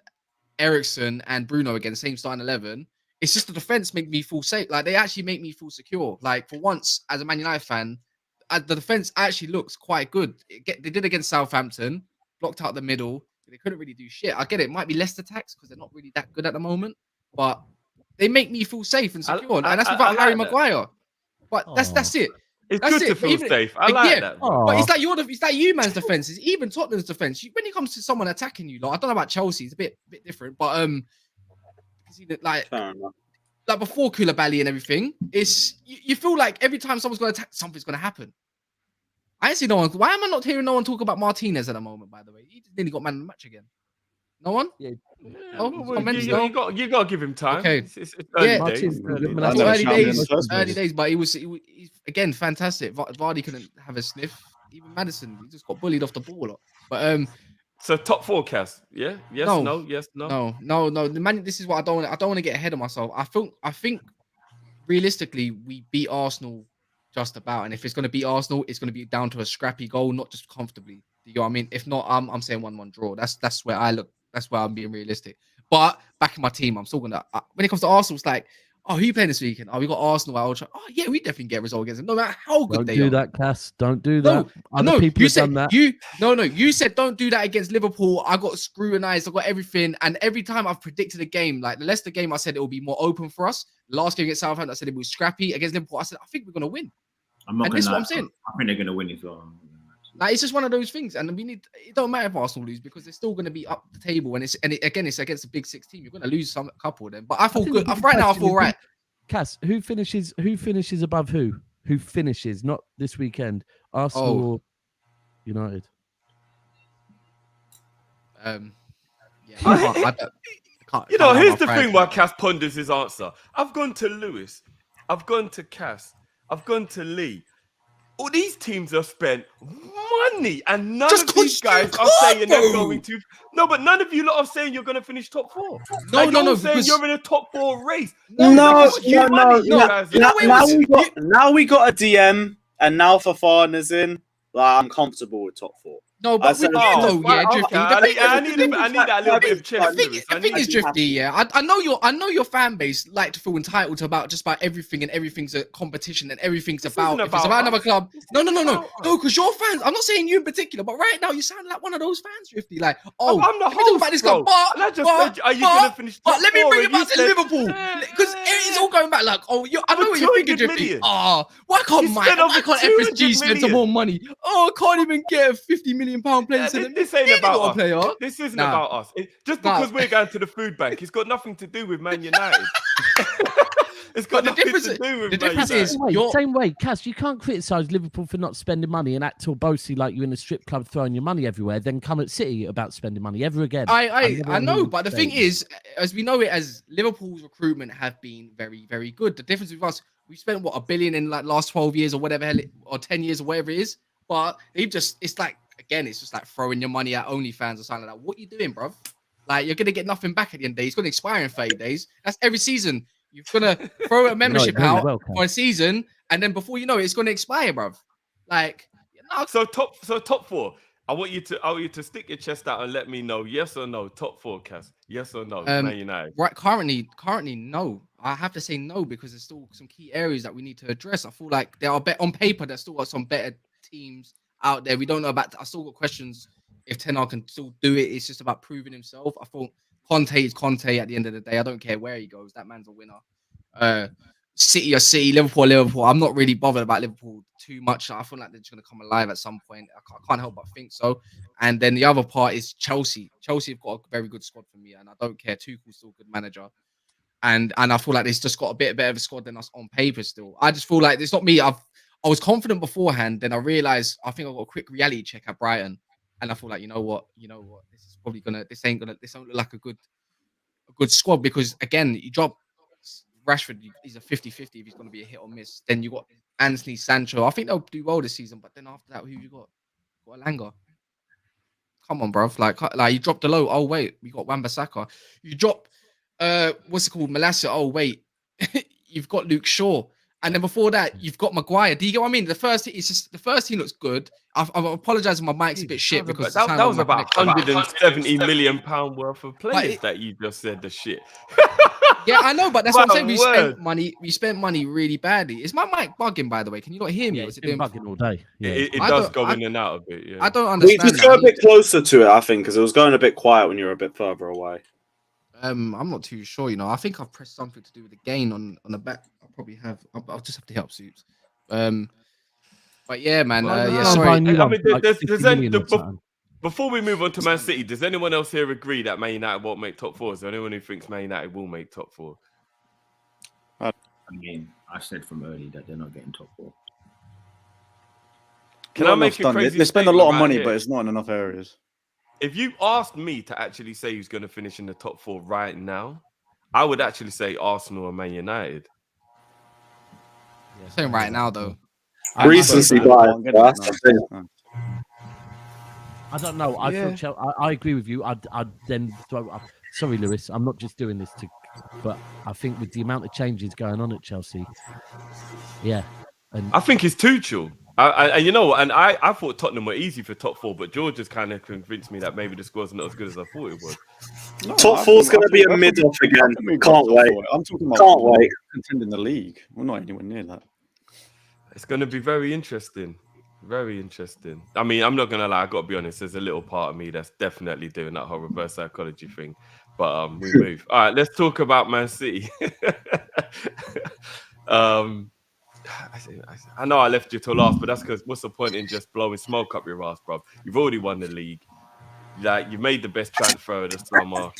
Ericsson and Bruno again, same starting 11. It's just the defense make me feel safe. Like they actually make me feel secure. Like for once, as a Man United fan, the defense actually looks quite good. They did against Southampton, blocked out the middle. They couldn't really do shit. I get it. It might be less attacks because they're not really that good at the moment, but they make me feel safe and secure. And that's without Harry Maguire. But that's it. It's That's good to it. feel safe. I like that. Bro. But it's like you man's defense. It's even Tottenham's defense. When it comes to someone attacking you, like I don't know about Chelsea, it's a bit different. But like before Koulibaly and everything, it's you feel like every time someone's going to attack, something's going to happen. I see no one. Why am I not hearing no one talk about Martinez at the moment? By the way, he nearly got man of the match again. No one. Yeah. You got to give him time. Okay. It's early days. Early days, but he was again fantastic. Vardy couldn't have a sniff. Even Maddison, he just got bullied off the ball a lot. But so top forecast, yeah, yes, no, yes, no. The man, this is what I don't want to get ahead of myself. I think realistically we beat Arsenal just about, and if it's going to beat Arsenal, it's going to be down to a scrappy goal, not just comfortably. You know what I mean? If not, I'm saying 1-1 draw. That's where I look. That's where I'm being realistic. But back in my team, I'm still gonna. When it comes to Arsenal, it's like, oh, who you playing this weekend? Oh, we got Arsenal at Old Trafford. Oh, yeah, we definitely get a result against them, no matter how good they are. Don't do that, Cass. Don't do that. No, people you have said done that. You said don't do that against Liverpool. I got scrutinized. I got everything, and every time I've predicted a game, like the Leicester game, I said it will be more open for us. The last game against Southampton, I said it was scrappy. Against Liverpool, I said I think we're gonna win. I'm not. And this is what I'm saying. I think they're gonna win as well. Like it's just one of those things, and it don't matter if Arsenal lose because they're still going to be up the table, and it's against a big 6 team. You're going to lose a couple of them, but I feel good right now. I feel right. Cass, who finishes above who? Who finishes not this weekend? Arsenal or United? Yeah, I can't. You know, here's the thing why Cass ponders his answer. I've gone to Lewis, I've gone to Cass, I've gone to Lee. All these teams have spent money, and none of these guys are saying they're going to. No, but none of you lot are saying you're going to finish top 4. No, saying you're in a top 4 race. Now we got a DM, and now Fafana's in. Like, I'm comfortable with top 4. No, but Drifty. I need that little bit of chest. The thing is, Drifty, yeah. I know your fan base like to feel entitled to about just about everything, and everything's a competition, and everything's about if it's about another club. No, because your fans. I'm not saying you in particular, but right now you sound like one of those fans, Drifty. Like, oh, I'm the host about this club, but I just said, are you gonna finish? But let me bring it back to Liverpool because it's all going back. Like, oh, I know what you're thinking, Drifty. Oh, why can't FSG spend some more money? Oh, I can't even get a £50 million player. This ain't about us. This isn't about us. Just because we're going to the food bank, it's got nothing to do with Man United. It's got nothing to do with Man United. Same way, Cass, you can't criticise Liverpool for not spending money and act all bossy like you're in a strip club throwing your money everywhere, then come at City about spending money ever again. I know, but the thing is, as we know it as Liverpool's recruitment have been very, very good. The difference with us, we spent what, $1 billion in like last 12 years or whatever, or 10 years or whatever it is. But it's like, again, it's just like throwing your money at OnlyFans or something like that. What are you doing, bro? Like, you're going to get nothing back at the end of the day. It's going to expire in 30 days. That's every season. You're going to throw a membership out for a season, and then before you know it, it's going to expire, bro. Like, So top 4. I want you to stick your chest out and let me know, yes or no, top 4, Cass. Yes or no, Man United. Right, currently, no. I have to say no because there's still some key areas that we need to address. I feel like there are on paper, there's still got some better teams out there. We don't know about. I still got questions if Ten Hag can still do it. It's just about proving himself. I thought Conte is Conte at the end of the day. I don't care where he goes. That man's a winner. City or City, Liverpool. I'm not really bothered about Liverpool too much. I feel like they're just going to come alive at some point. I can't help but think so. And then the other part is Chelsea. Chelsea have got a very good squad for me, and I don't care. Tuchel's still a good manager. And I feel like they've just got a bit better of a squad than us on paper still. I just feel like it's not me. I was confident beforehand, then I realized I think I got a quick reality check at Brighton, and I feel like you know what, this is probably this don't look like a good squad because again, you drop Rashford, he's a 50-50 if he's going to be a hit or miss. Then you got Anthony, Sancho. I think they'll do well this season, but then after that, who you got? Got Alanga. Come on, bruv. Like you dropped the low. Oh wait, we got Wan-Bissaka. You drop what's it called, Malacia. Oh wait, you've got Luke Shaw. And then before that, you've got Maguire. Do you get what I mean? The first team looks good. I apologize if my mic's a bit shit because that was about 170 million pound worth of players that you just said the shit. Yeah, I know, but that's what I'm saying. My We spent money really badly. Is my mic bugging, by the way? Can you not hear me? Yeah, Or it's is it been doing... bugging all day. Yeah. It does go in and out a bit. Yeah. I don't We understand. just go a bit closer to it, I think, because it was going a bit quiet when you were a bit further away. I'm not too sure. I think I've pressed something to do with the gain on the back. I'll probably have. I'll just have to help Soups. But yeah, man. Sorry. Before we move on to Man City, does anyone else here agree that Man United won't make top four? Is there anyone who thinks Man United will make top four? I mean, I said from early that they're not getting top four. Can I make a crazy? They spend a lot of money, but it's not in enough areas. If you asked me to actually say who's going to finish in the top four right now, I would actually say Arsenal or Man United. Yeah, saying right now though. Recency bias. I don't know. I feel I agree with you. I'd then throw up. Sorry, Lewis. I'm not just doing this but I think with the amount of changes going on at Chelsea, yeah. And I think it's Tuchel. I thought Tottenham were easy for top four, but George has kind of convinced me that maybe the squad's not as good as I thought it was. No, top four's going to be a mid-off again. Can't wait. I'm talking about contending the league. We're not anywhere near that. It's going to be very interesting. Very interesting. I mean, I'm not going to lie. I've got to be honest. There's a little part of me that's definitely doing that whole reverse psychology thing. But we move. All right, let's talk about Man City. I know I left you till last, but that's because what's the point in just blowing smoke up your ass, bro? You've already won the league. Like, you made the best transfer of the summer.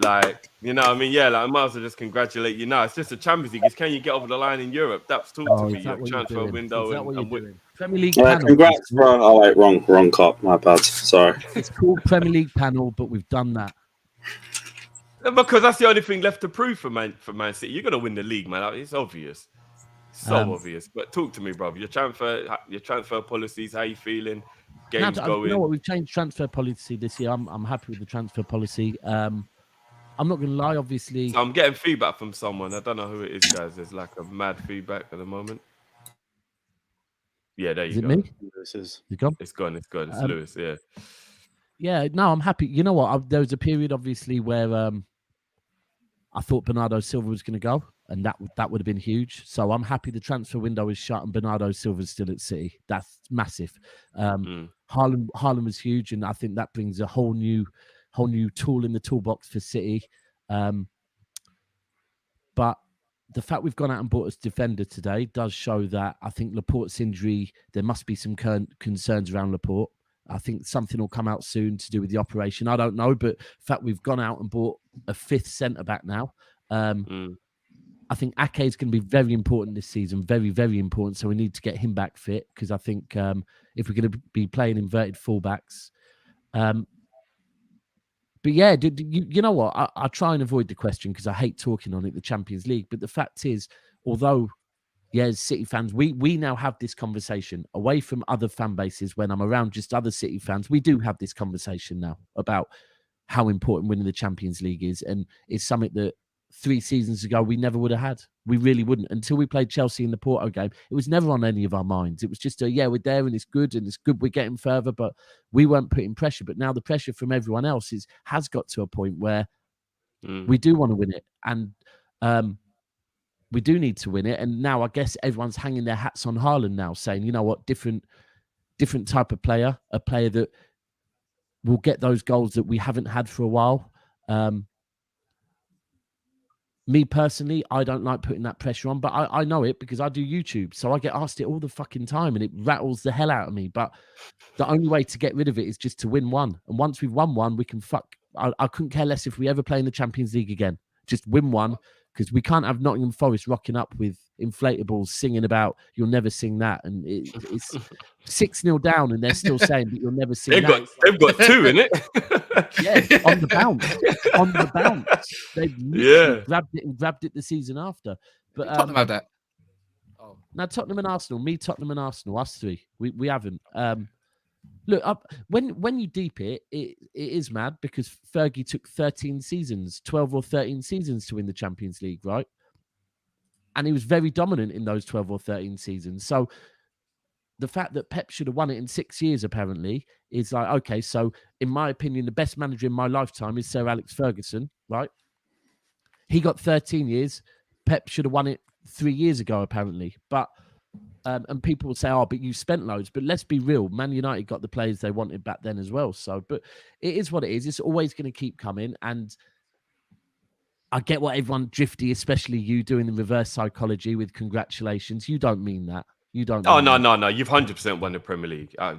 Like, you know what I mean? Yeah, like, I might as well just congratulate you now. It's just a Champions League. It's can you get over the line in Europe? That's talk to me. Your transfer window. Premier League panel. Congrats, bro. Oh, wait, wrong cop. My bad. Sorry. It's called Premier League panel, but we've done that. Because that's the only thing left to prove for Man City. You're going to win the league, man. It's obvious. So obvious. But talk to me, bro. Your transfer policies, how you feeling? Games going. You know what? We've changed transfer policy this year. I'm happy with the transfer policy. I'm not going to lie, obviously. So I'm getting feedback from someone. I don't know who it is, guys. There's like a mad feedback at the moment. Yeah, there you go. Is it me? It's gone? It's gone. It's Lewis, yeah. Yeah, no, I'm happy. You know what? There was a period, obviously, where I thought Bernardo Silva was going to go, and that would have been huge. So I'm happy the transfer window is shut and Bernardo Silva's still at City. That's massive. Haaland was huge, and I think that brings a whole new tool in the toolbox for City. But the fact we've gone out and bought us defender today does show that I think Laporte's injury, there must be some concerns around Laporte. I think something will come out soon to do with the operation. I don't know, but the fact we've gone out and bought a fifth centre-back now, I think Ake is going to be very important this season, very, very important. So we need to get him back fit because I think if we're going to be playing inverted fullbacks. But yeah, you know what? I try and avoid the question because I hate talking on it, the Champions League. But the fact is, although, as City fans, we now have this conversation away from other fan bases. When I'm around just other City fans, we do have this conversation now about how important winning the Champions League is. And it's something that 3 seasons ago we never would have had. We really wouldn't. Until we played Chelsea in the Porto game, it was never on any of our minds. It was just we're there and it's good we're getting further, but we weren't putting pressure. But now the pressure from everyone else has got to a point where we do want to win it, and we do need to win it. And now I guess everyone's hanging their hats on Haaland now, saying, you know what, different type of player, a player that will get those goals that we haven't had for a while. Me personally, I don't like putting that pressure on, but I know it because I do YouTube. So I get asked it all the fucking time and it rattles the hell out of me. But the only way to get rid of it is just to win one. And once we've won one, we can I couldn't care less if we ever play in the Champions League again. Just win one, because we can't have Nottingham Forest rocking up with inflatables singing about "You'll never sing that," and it's 6-0 down, and they're still saying that you'll never sing that. They've got 2 in it. Yeah, on the bounce. They've grabbed it the season after. But talking about that. Oh, now Tottenham and Arsenal. Tottenham and Arsenal. Us 3. We haven't. Look, when you deep it is mad because Fergie took 12 or 13 seasons to win the Champions League, right? and he was very dominant in those 12 or 13 seasons. So the fact that Pep should have won it in 6 years, apparently, is like, okay, so in my opinion, the best manager in my lifetime is Sir Alex Ferguson, right? He got 13 years. Pep should have won it 3 years ago, apparently. But and people will say, oh, but you spent loads. But let's be real. Man United got the players they wanted back then as well. So, but it is what it is. It's always going to keep coming. And I get what everyone drifty, especially you, doing the reverse psychology with congratulations. You don't mean that. You don't. Oh, mean no, that. no, no. You've 100% won the Premier League. No,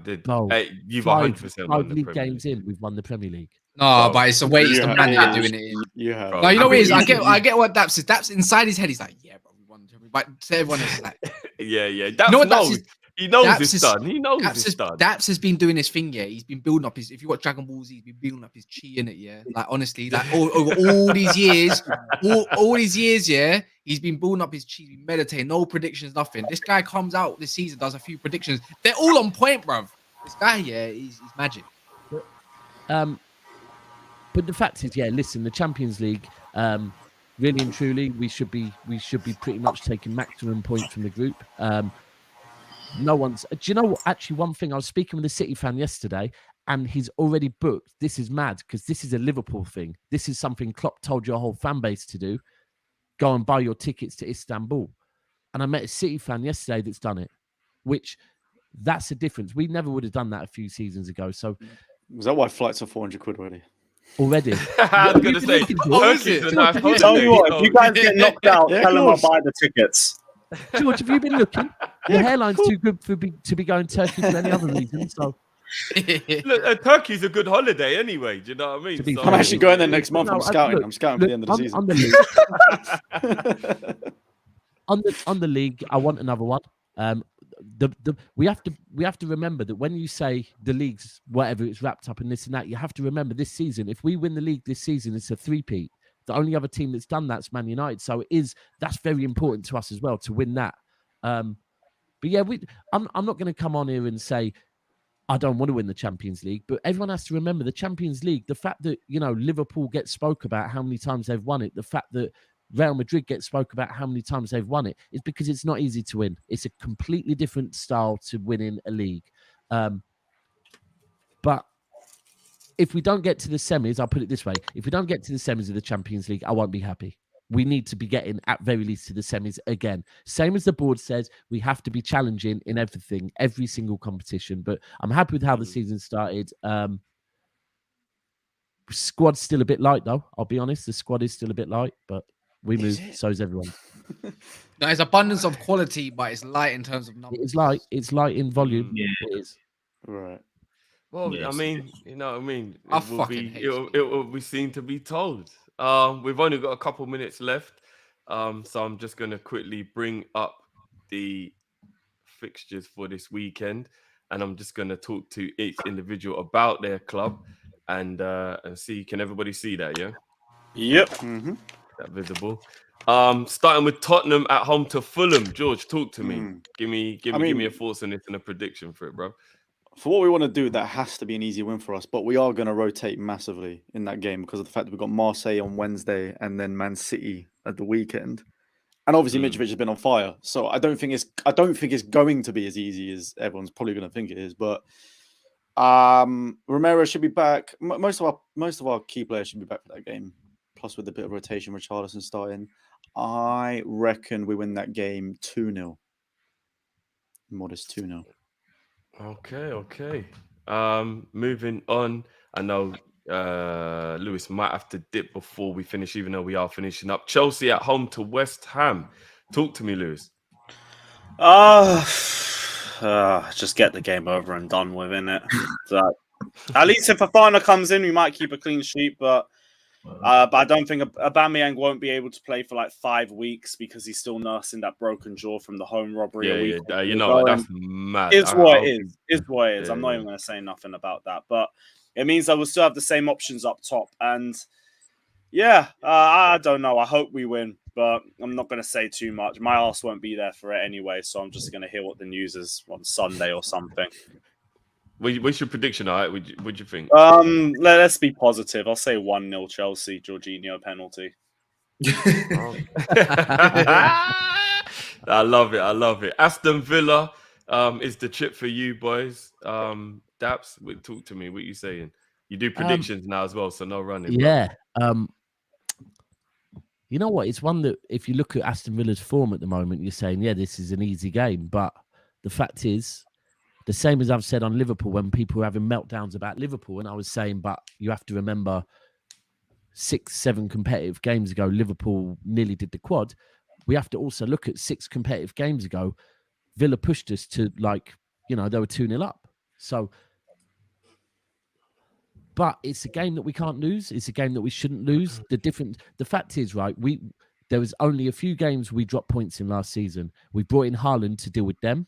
You've five 100% won the league Premier games League. in, we've won the Premier League. No, Bro, but it's the way it's you the have- man yeah, you're doing it in. You have. Bro. No, you know what it is. I you- get what Daps is. Daps inside his head, he's like, yeah, bro, we won. But to everyone else, like, Yeah. Daps know what Daps knows. is- He knows Daps it's is- done. He knows it's done. Daps has been doing his thing, yeah. He's been building up his. If you watch Dragon Ball Z, he's been building up his chi in it, yeah. Like honestly, like over all these years, all these years, yeah. He's been building up his chi, been meditating, no predictions, nothing. This guy comes out this season, does a few predictions. They're all on point, bruv. This guy, yeah, he's magic. But the fact is, yeah, listen, the Champions League, really and truly, we should be pretty much taking maximum points from the group. No one's. Do you know what? Actually, one thing, I was speaking with a City fan yesterday, and he's already booked. This is mad because this is a Liverpool thing. This is something Klopp told your whole fan base to do. Go and buy your tickets to Istanbul. And I met a City fan yesterday that's done it, which that's the difference. We never would have done that a few seasons ago. So Was that why flights are 400 quid already? already. I was going to say, What is Turkey's it? a nice Tell you holiday. what, if you guys get knocked out, Yeah, tell them I'll course. buy the tickets. George, have you been looking? Your hairline's too good to be going Turkey for any other reason. So Look, Turkey's a good holiday anyway. Do you know what I mean? To be So- I'm actually going there next month. No, I'm scouting. look, I'm scouting for the end of the season. On the league, I want another one. We have to remember that when you say the league's whatever, it's wrapped up in this and that, you have to remember this season. If we win the league this season, it's a three-peat. The only other team that's done that's Man United. So that's very important to us as well to win that. But yeah, I'm not going to come on here and say I don't want to win the Champions League, but everyone has to remember the Champions League. The fact that Liverpool gets spoke about how many times they've won it, the fact that Real Madrid gets spoke about how many times they've won it, is because it's not easy to win. It's a completely different style to winning a league. But if we don't get to the semis, I'll put it this way: if we don't get to the semis of the Champions League, I won't be happy. We need to be getting, at very least, to the semis again. Same as the board says, we have to be challenging in everything, every single competition. But I'm happy with how the season started. Squad's still a bit light, though. I'll be honest. The squad is still a bit light, but we move. So is everyone. There's abundance of quality, but it's light in terms of numbers. It's light. It's light in volume. Yeah. It is. Right. Well, Yes. I mean, you know what I mean? I fucking hate you. It will be seen to be told. We've only got a couple minutes left. So I'm just going to quickly bring up the fixtures for this weekend. And I'm just going to talk to each individual about their club and see, can everybody see that, yeah? Yep. Mm-hmm. That visible. Starting with Tottenham at home to Fulham. George, talk to me. Give me your thoughts on it and a prediction for it, bro. For what we want to do, that has to be an easy win for us. But we are going to rotate massively in that game because of the fact that we've got Marseille on Wednesday and then Man City at the weekend. And obviously Mitrovic has been on fire. So I don't think it's going to be as easy as everyone's probably going to think it is. But Romero should be back. Most of our key players should be back for that game. Plus with a bit of rotation, Richarlison starting. I reckon we win that game 2-0. Modest 2-0. Okay. Moving on. I know Lewis might have to dip before we finish, even though we are finishing up. Chelsea at home to West Ham. Talk to me, Lewis. Just get the game over and done with, innit? So, at least if Fofana comes in, we might keep a clean sheet, but I don't think Aubameyang won't be able to play for like 5 weeks because he's still nursing that broken jaw from the home robbery. a week You ago. know what, that's And mad. It's what it is. It's what it is. Yeah, I'm not even going to say nothing about that, but it means I will still have the same options up top. And yeah, I don't know. I hope we win, but I'm not going to say too much. My arse won't be there for it anyway, so I'm just going to hear what the news is on Sunday or something. What's your prediction? All right, what'd you think? Let's be positive. I'll say 1-0 Chelsea, Jorginho penalty. I love it. I love it. Aston Villa is the chip for you boys. Daps, talk to me. What you saying? You do predictions now as well, so no running. Yeah. You know what? It's one that if you look at Aston Villa's form at the moment, you're saying, yeah, this is an easy game. But the fact is, the same as I've said on Liverpool when people were having meltdowns about Liverpool, and I was saying, but you have to remember 6-7 competitive games ago, Liverpool nearly did the quad. We have to also look at 6 competitive games ago. Villa pushed us to they were 2-0 up. So, but it's a game that we can't lose. It's a game that we shouldn't lose. The fact is, right, there was only a few games we dropped points in last season. We brought in Haaland to deal with them.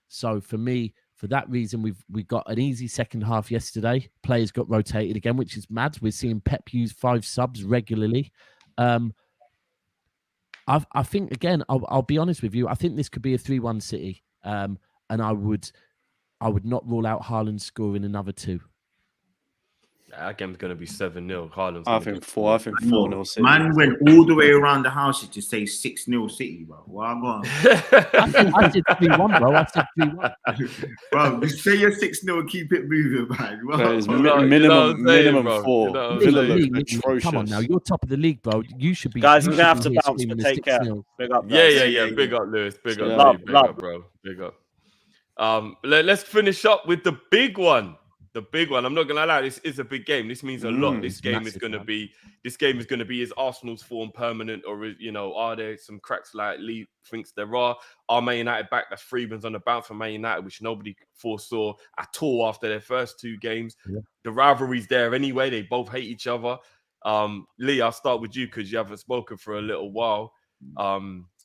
So for me, for that reason, we got an easy second half yesterday. Players got rotated again, which is mad. We're seeing Pep use 5 subs regularly. I think, again, I'll be honest with you. I think this could be a 3-1 City. And I would not rule out Haaland scoring another 2. That game's going to be 7-0. Haaland's I think 4. I think 4-0 City. Man went all the way around the houses to say 6-0 City, bro. Well, I'm on. I did 3-1, bro. I said 3-1. Bro, just say you're 6-0 and keep it moving, man. Well, That is Bro, minimum bro. 4. You know what I'm Villa saying? look atrocious. Come on now, you're top of the league, bro. You should be. Guys, you I'm gonna have should to be here bounce, screaming but the take care. 6-0. Big up, Yeah. guys. Big up, Lewis. Big up, Yeah. Lee. Big up, bro. Big up. Let's finish up with the big one. The big one. I'm not gonna lie. This is a big game. This means a lot. This game is gonna be. This game is gonna be. Is Arsenal's form permanent, or are there some cracks like Lee thinks there are? Are Man United back? That's 3 wins on the bounce for Man United, which nobody foresaw at all after their first 2 games. Yeah. The rivalry's there anyway. They both hate each other. Lee, I'll start with you because you haven't spoken for a little while.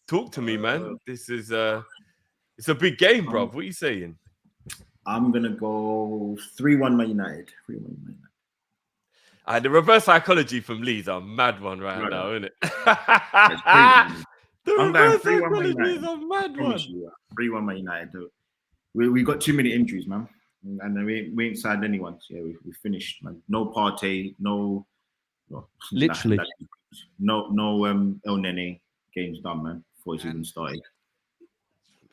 Talk to me, man. This is it's a big game, bro. What are you saying? I'm going to go 3-1 Man United. 3-1 Man United. The reverse psychology from Lee's a mad one right now, isn't it? It's crazy. The I'm going reverse 3-1 Man psychology United. is a mad Promise one. you, 3-1 Man United. We got too many injuries, man. And we ain't signed anyone. So yeah, we finished, man. No Partey, no Literally. no El Nene. Game's done, man, before it's even started.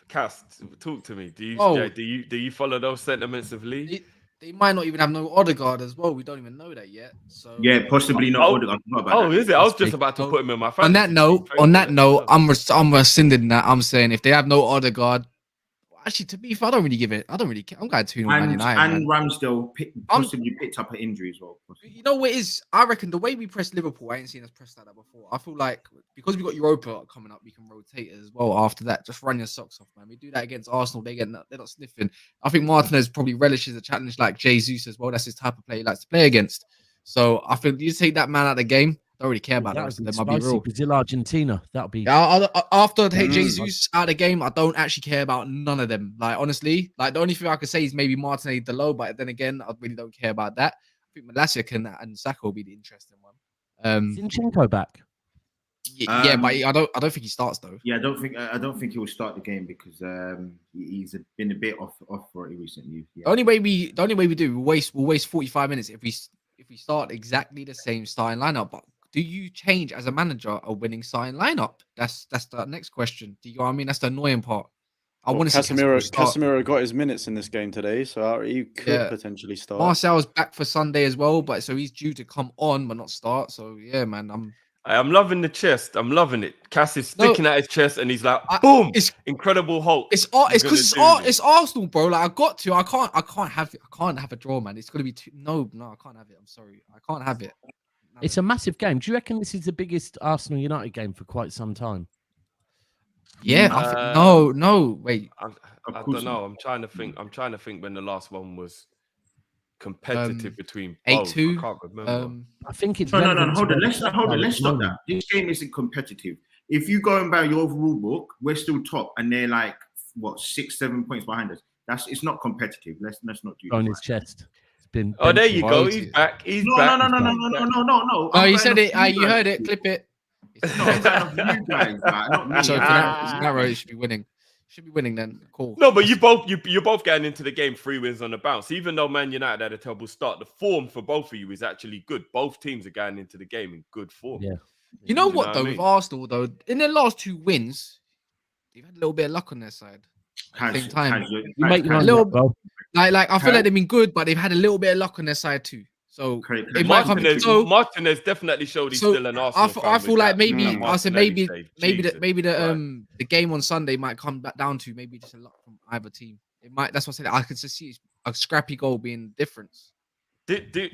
Cass, talk to me. Do you follow those sentiments of Lee? They might not even have no Odegaard as well. We don't even know that yet. So Yeah, possibly not. Odegaard. Is it? I was just about to put him in my fantasy. On that note, I'm rescinding that. I'm saying if they have no Odegaard, actually, to be fair, I don't really care. I'm going 2-0 Man United. And Ramsdale possibly picked up an injury as well. You know what it is? I reckon the way we press Liverpool, I ain't seen us press like that before. I feel like because we got Europa coming up, we can rotate it as well after that. Just run your socks off, man. We do that against Arsenal. They're not sniffing. I think Martinez probably relishes a challenge like Jesus as well. That's his type of play he likes to play against. So I think you take that man out of the game. Don't really care about that. So that might be real. Brazil, Argentina. That'll be. After Jesus out of the game, I don't actually care about none of them. Like honestly, the only thing I could say is maybe Martinez Delo, but then again, I really don't care about that. I think Malasic and Saka will be the interesting one. Zinchenko back. Yeah, but I don't think he starts though. Yeah, I don't think he will start the game because he's been a bit off for it recently. Yeah. The only way we do we'll waste 45 minutes if we start exactly the same starting lineup. But do you change as a manager a winning starting lineup? That's the next question. Do you know what I mean? That's the annoying part. I want to see Casemiro got his minutes in this game today, so he could potentially start. Marcel's back for Sunday as well, but so he's due to come on but not start. So yeah, man, I'm loving the chest. I'm loving it. Cass is sticking at his chest, and he's like, "Boom! Incredible Hulk." It's because it's Arsenal, bro. Like I can't have it. I can't have a draw, man. It's gonna be too. No, I can't have it. I'm sorry, I can't have it. It's a massive game. Do you reckon this is the biggest Arsenal United game for quite some time? Yeah, I think, no. Wait, I don't know. I'm trying to think when the last one was competitive between 8-2. I can't remember. I think it's No. Hold on. Let's stop that. This game isn't competitive. If you go and by your overall book, we're still top, and they're like 6-7 points behind us. It's not competitive. Let's not do that. On his chest. It's been. Oh, there you go. He's back. He's back. No. Oh, you said it. You heard it. Clip it. No, I'm going off you guys, man, not me. So for that row, you should be winning. Should be winning then. Cool. No, but you're both getting into the game 3 wins on the bounce. Even though Man United had a terrible start, the form for both of you is actually good. Both teams are going into the game in good form. Yeah. You know what though, with Arsenal though, in their last 2 wins, they've had a little bit of luck on their side. At the same time, You make your a own little luck, bro. like I feel like they've been good, but they've had a little bit of luck on their side too. So it might come. Martinez definitely showed he's still an Arsenal fan. I feel like maybe I said maybe the the game on Sunday might come back down to maybe just a luck from either team. It might. That's what I said. I could just see a scrappy goal being the difference.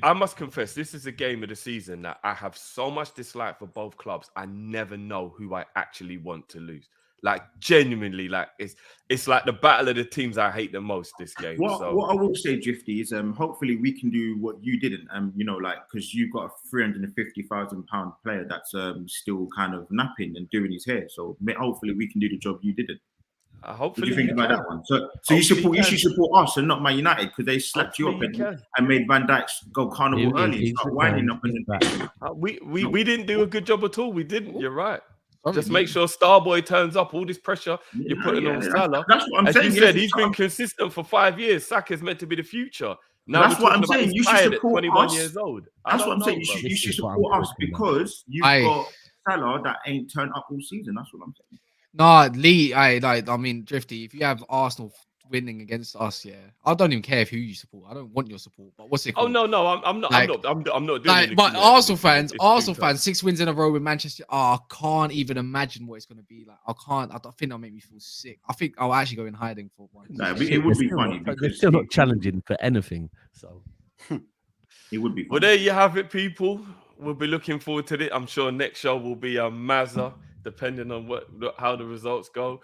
I must confess, this is a game of the season that I have so much dislike for both clubs. I never know who I actually want to lose. Like genuinely, like it's like the battle of the teams I hate the most this game. What I will say, Drifty, is hopefully we can do what you didn't. You know, like because you've got a £350,000 player that's still kind of napping and doing his hair. So hopefully we can do the job you didn't. Hopefully, what do you think about that one? So you should support us and not Man United because they slapped you up and made Van Dijk go carnival early and start winding up. We didn't do a good job at all. We didn't. You're right. Just make sure Starboy turns up. All this pressure you're putting on Salah. That's what I'm saying. As you said, he's been consistent for 5 years. Saka's meant to be the future. Now that's what I'm saying. You should support 21 us. years old. That's what I'm saying. You should support us because you've got Salah that ain't turned up all season. That's what I'm saying. Nah, Lee, I mean, Drifty, if you have Arsenal winning against us, I don't even care who you support. I don't want your support. But what's it called? Oh no, I'm not. I'm not doing like, but Arsenal fans, 6 wins in a row with Manchester. I can't even imagine what it's going to be like. I think that'll make me feel sick. I think I'll actually go in hiding for one. No, it would be funny because they're still not challenging for anything. So it would be funny. Well, there you have it, people. We'll be looking forward to it. I'm sure next show will be Mazza, depending on how the results go.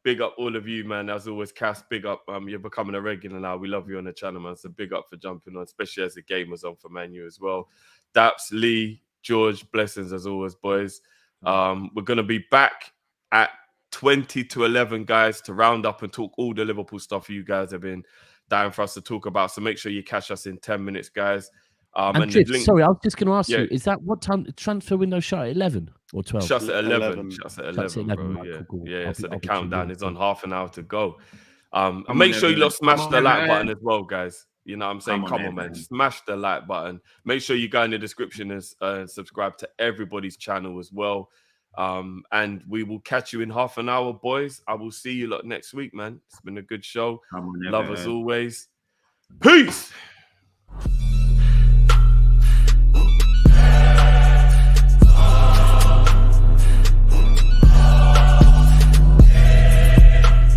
Big up all of you, man. As always, Cass, big up. You're becoming a regular now. We love you on the channel, man. So big up for jumping on, especially as the game was on for Man U as well. Daps, Lee, George, blessings as always, boys. We're gonna be back at 20 to 11, guys, to round up and talk all the Liverpool stuff you guys have been dying for us to talk about. So make sure you catch us in 10 minutes, guys. And sorry, I was just going to ask you: is that what time the transfer window shut at 11 or 12? Shuts at 11. Shuts at 11, bro. Right, Yeah, cool. yeah. So the countdown is on, half an hour to go. And make sure you smash the like button as well, guys. You know what I'm saying? Come on, man. Smash the like button. Make sure you go in the description and subscribe to everybody's channel as well. And we will catch you in half an hour, boys. I will see you lot next week, man. It's been a good show. Love as always. Peace.